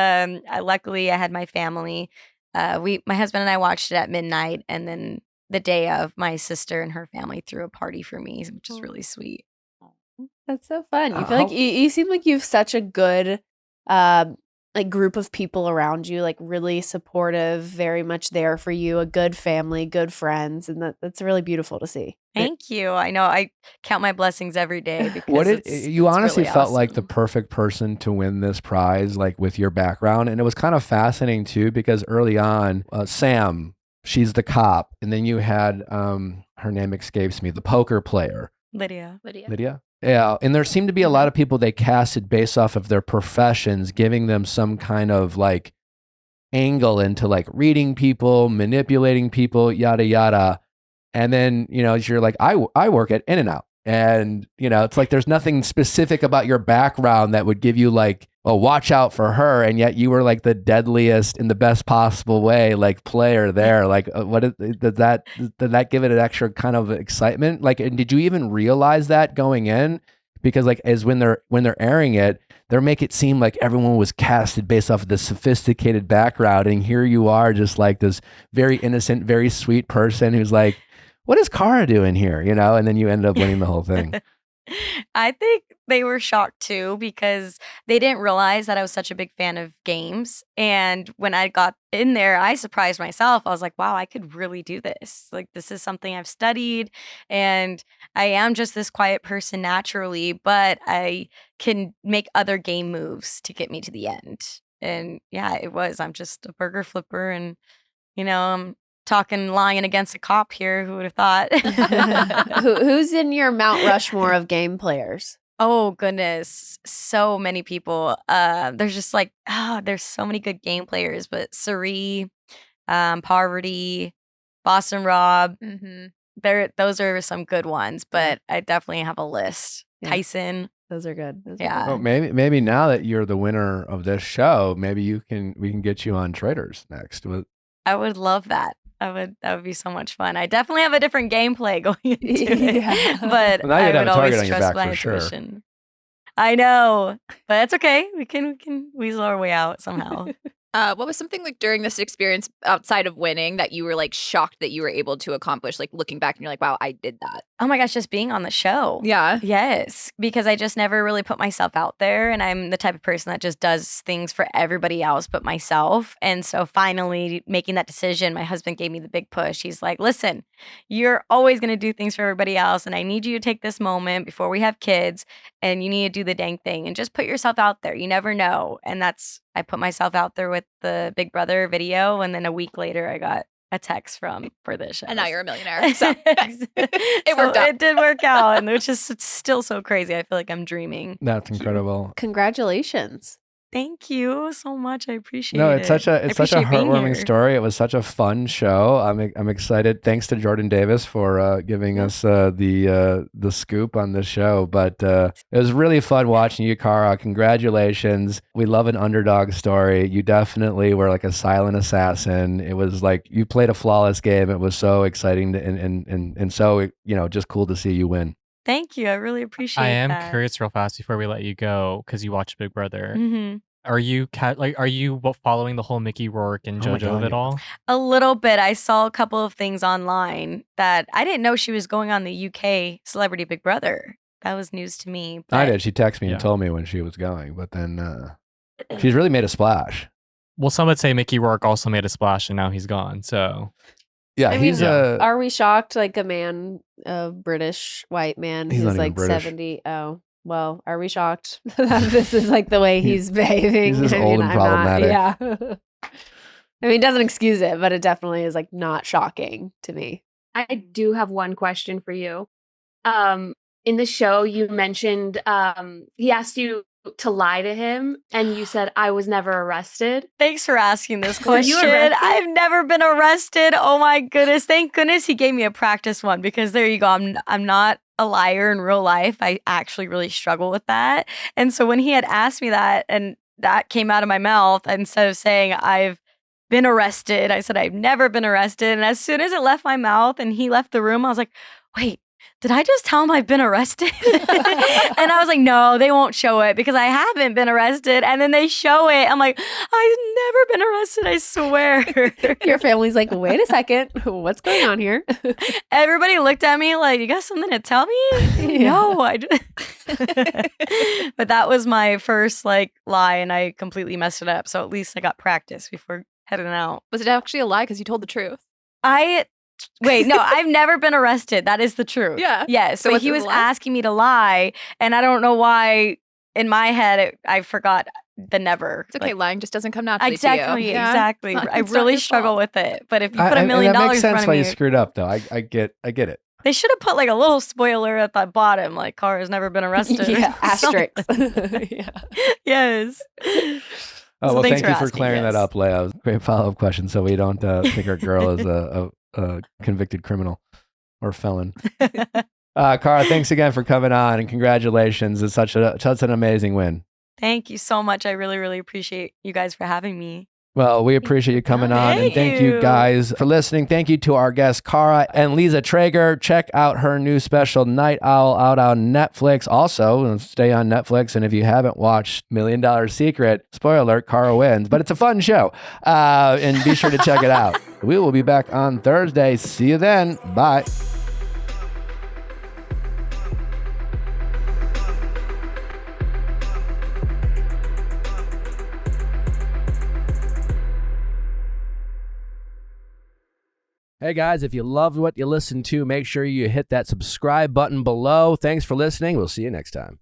luckily I had my family. My husband and I watched it at midnight, and then the day of, my sister and her family threw a party for me, which is really sweet. That's so fun. You feel like you seem like you have such a good like group of people around you, like really supportive, very much there for you, a good family, good friends, and that's really beautiful to see. Thank you. I know I count my blessings every day because you honestly really felt awesome. like the perfect person to win this prize, like with your background. And it was kind of fascinating too, because early on, Sam, she's the cop, and then you had her name escapes me, the poker player. Lydia. Yeah, and there seemed to be a lot of people they casted based off of their professions, giving them some kind of like angle into like reading people, manipulating people, yada yada. And then, you know, you're like, I work at In-N-Out. And, you know, it's like there's nothing specific about your background that would give you like, oh, watch out for her. And yet you were like the deadliest in the best possible way, like player there. Like, did that give it an extra kind of excitement? Like, and did you even realize that going in? Because like, as when they're airing it, they make it seem like everyone was casted based off of this sophisticated background. And here you are just like this very innocent, very sweet person who's like, what is Cara doing here? You know, and then you end up winning the whole thing. I think they were shocked too because they didn't realize that I was such a big fan of games. And when I got in there, I surprised myself. I was like, wow, I could really do this. Like, this is something I've studied. And I am just this quiet person naturally, but I can make other game moves to get me to the end. And yeah, I'm just a burger flipper. And, you know, I'm lying against a cop here. Who would have thought? Who's in your Mount Rushmore of game players? Oh goodness, so many people. There's just like, there's so many good game players. But Suri, Poverty, Boston Rob, those are some good ones. But I definitely have a list. Yeah. Tyson. Those are good. Well, maybe now that you're the winner of this show, maybe we can get you on Traders next. I would love that. That would be so much fun. I definitely have a different gameplay going into it, but well, now I you'd would have a target always on your trust back my for sure. intuition. I know, but that's okay. We can weasel our way out somehow. What was something like during this experience outside of winning that you were like shocked that you were able to accomplish? Like looking back and you're like, wow, I did that. Oh my gosh, just being on the show. Yeah. Yes, because I just never really put myself out there, and I'm the type of person that just does things for everybody else but myself. And so finally making that decision, my husband gave me the big push. He's like, listen, you're always going to do things for everybody else, and I need you to take this moment before we have kids, and you need to do the dang thing and just put yourself out there. You never know. And I put myself out there with the Big Brother video, and then a week later I got a text for this show. And now you're a millionaire. So it worked out. It did work out, and which is still so crazy. I feel like I'm dreaming. That's incredible. Congratulations. Thank you so much. I appreciate it. No, it's such a heartwarming story. It was such a fun show. I'm excited. Thanks to Jordan Davis for giving us the scoop on this show. But it was really fun watching you, Cara. Congratulations. We love an underdog story. You definitely were like a silent assassin. It was like you played a flawless game. It was so exciting and so, you know, just cool to see you win. Thank you. I really appreciate that. I am curious real fast before we let you go, because you watch Big Brother. Mm-hmm. Are you following the whole Mickey Rourke and JoJo of it all? A little bit. I saw a couple of things online that I didn't know she was going on the UK Celebrity Big Brother. That was news to me. I did. She texted me and told me when she was going, but then she's really made a splash. Well, some would say Mickey Rourke also made a splash and now he's gone. So yeah, are we shocked? Like a British white man who's like 70. Oh, well, are we shocked that this is like the way he's behaving? He's just old and problematic. Yeah. I mean, it doesn't excuse it, but it definitely is like not shocking to me. I do have one question for you. In the show, you mentioned he asked you to lie to him, and you said, I was never arrested. Thanks for asking this question. Were you arrested? I've never been arrested. Oh my goodness. Thank goodness he gave me a practice one, because there you go. I'm not a liar in real life. I actually really struggle with that. And so when he had asked me that, and that came out of my mouth, instead of saying I've been arrested. I said, I've never been arrested. And as soon as it left my mouth and he left the room, I was like, wait, did I just tell him I've been arrested? And I was like, no, they won't show it because I haven't been arrested. And then they show it. I'm like, I've never been arrested, I swear. Your family's like, wait a second, what's going on here? Everybody looked at me like, you got something to tell me? No, I just... But that was my first like lie and I completely messed it up. So at least I got practice before heading out. Was it actually a lie because you told the truth? Wait, no, I've never been arrested. That is the truth. Yeah. Yes. So But he was asking me to lie. And I don't know why in my head I forgot the never. It's okay. Like, lying just doesn't come naturally exactly, to you. Exactly. I It's not really your struggle fault. with it. But if you put $1 million that makes in sense front why of you me, screwed up, though. I get it. they should have put like a little spoiler at the bottom, like Cara's never been arrested. Yeah, asterisk. Yeah. Yes. Oh, So well, thanks thank you for asking, clearing that yes. up, Leo. Great follow-up question, so we don't think our girl is a convicted criminal or felon. Cara, thanks again for coming on, and congratulations. It's such an amazing win. Thank you so much. I really, really appreciate you guys for having me. Well, we appreciate you coming on, and thank you guys for listening. Thank you to our guests, Cara and Liza Treyger. Check out her new special, Night Owl, out on Netflix. Also, stay on Netflix, and if you haven't watched $1 Million Secret, spoiler alert, Cara wins, but it's a fun show, and be sure to check it out. We will be back on Thursday. See you then. Bye. Hey guys, if you loved what you listened to, make sure you hit that subscribe button below. Thanks for listening. We'll see you next time.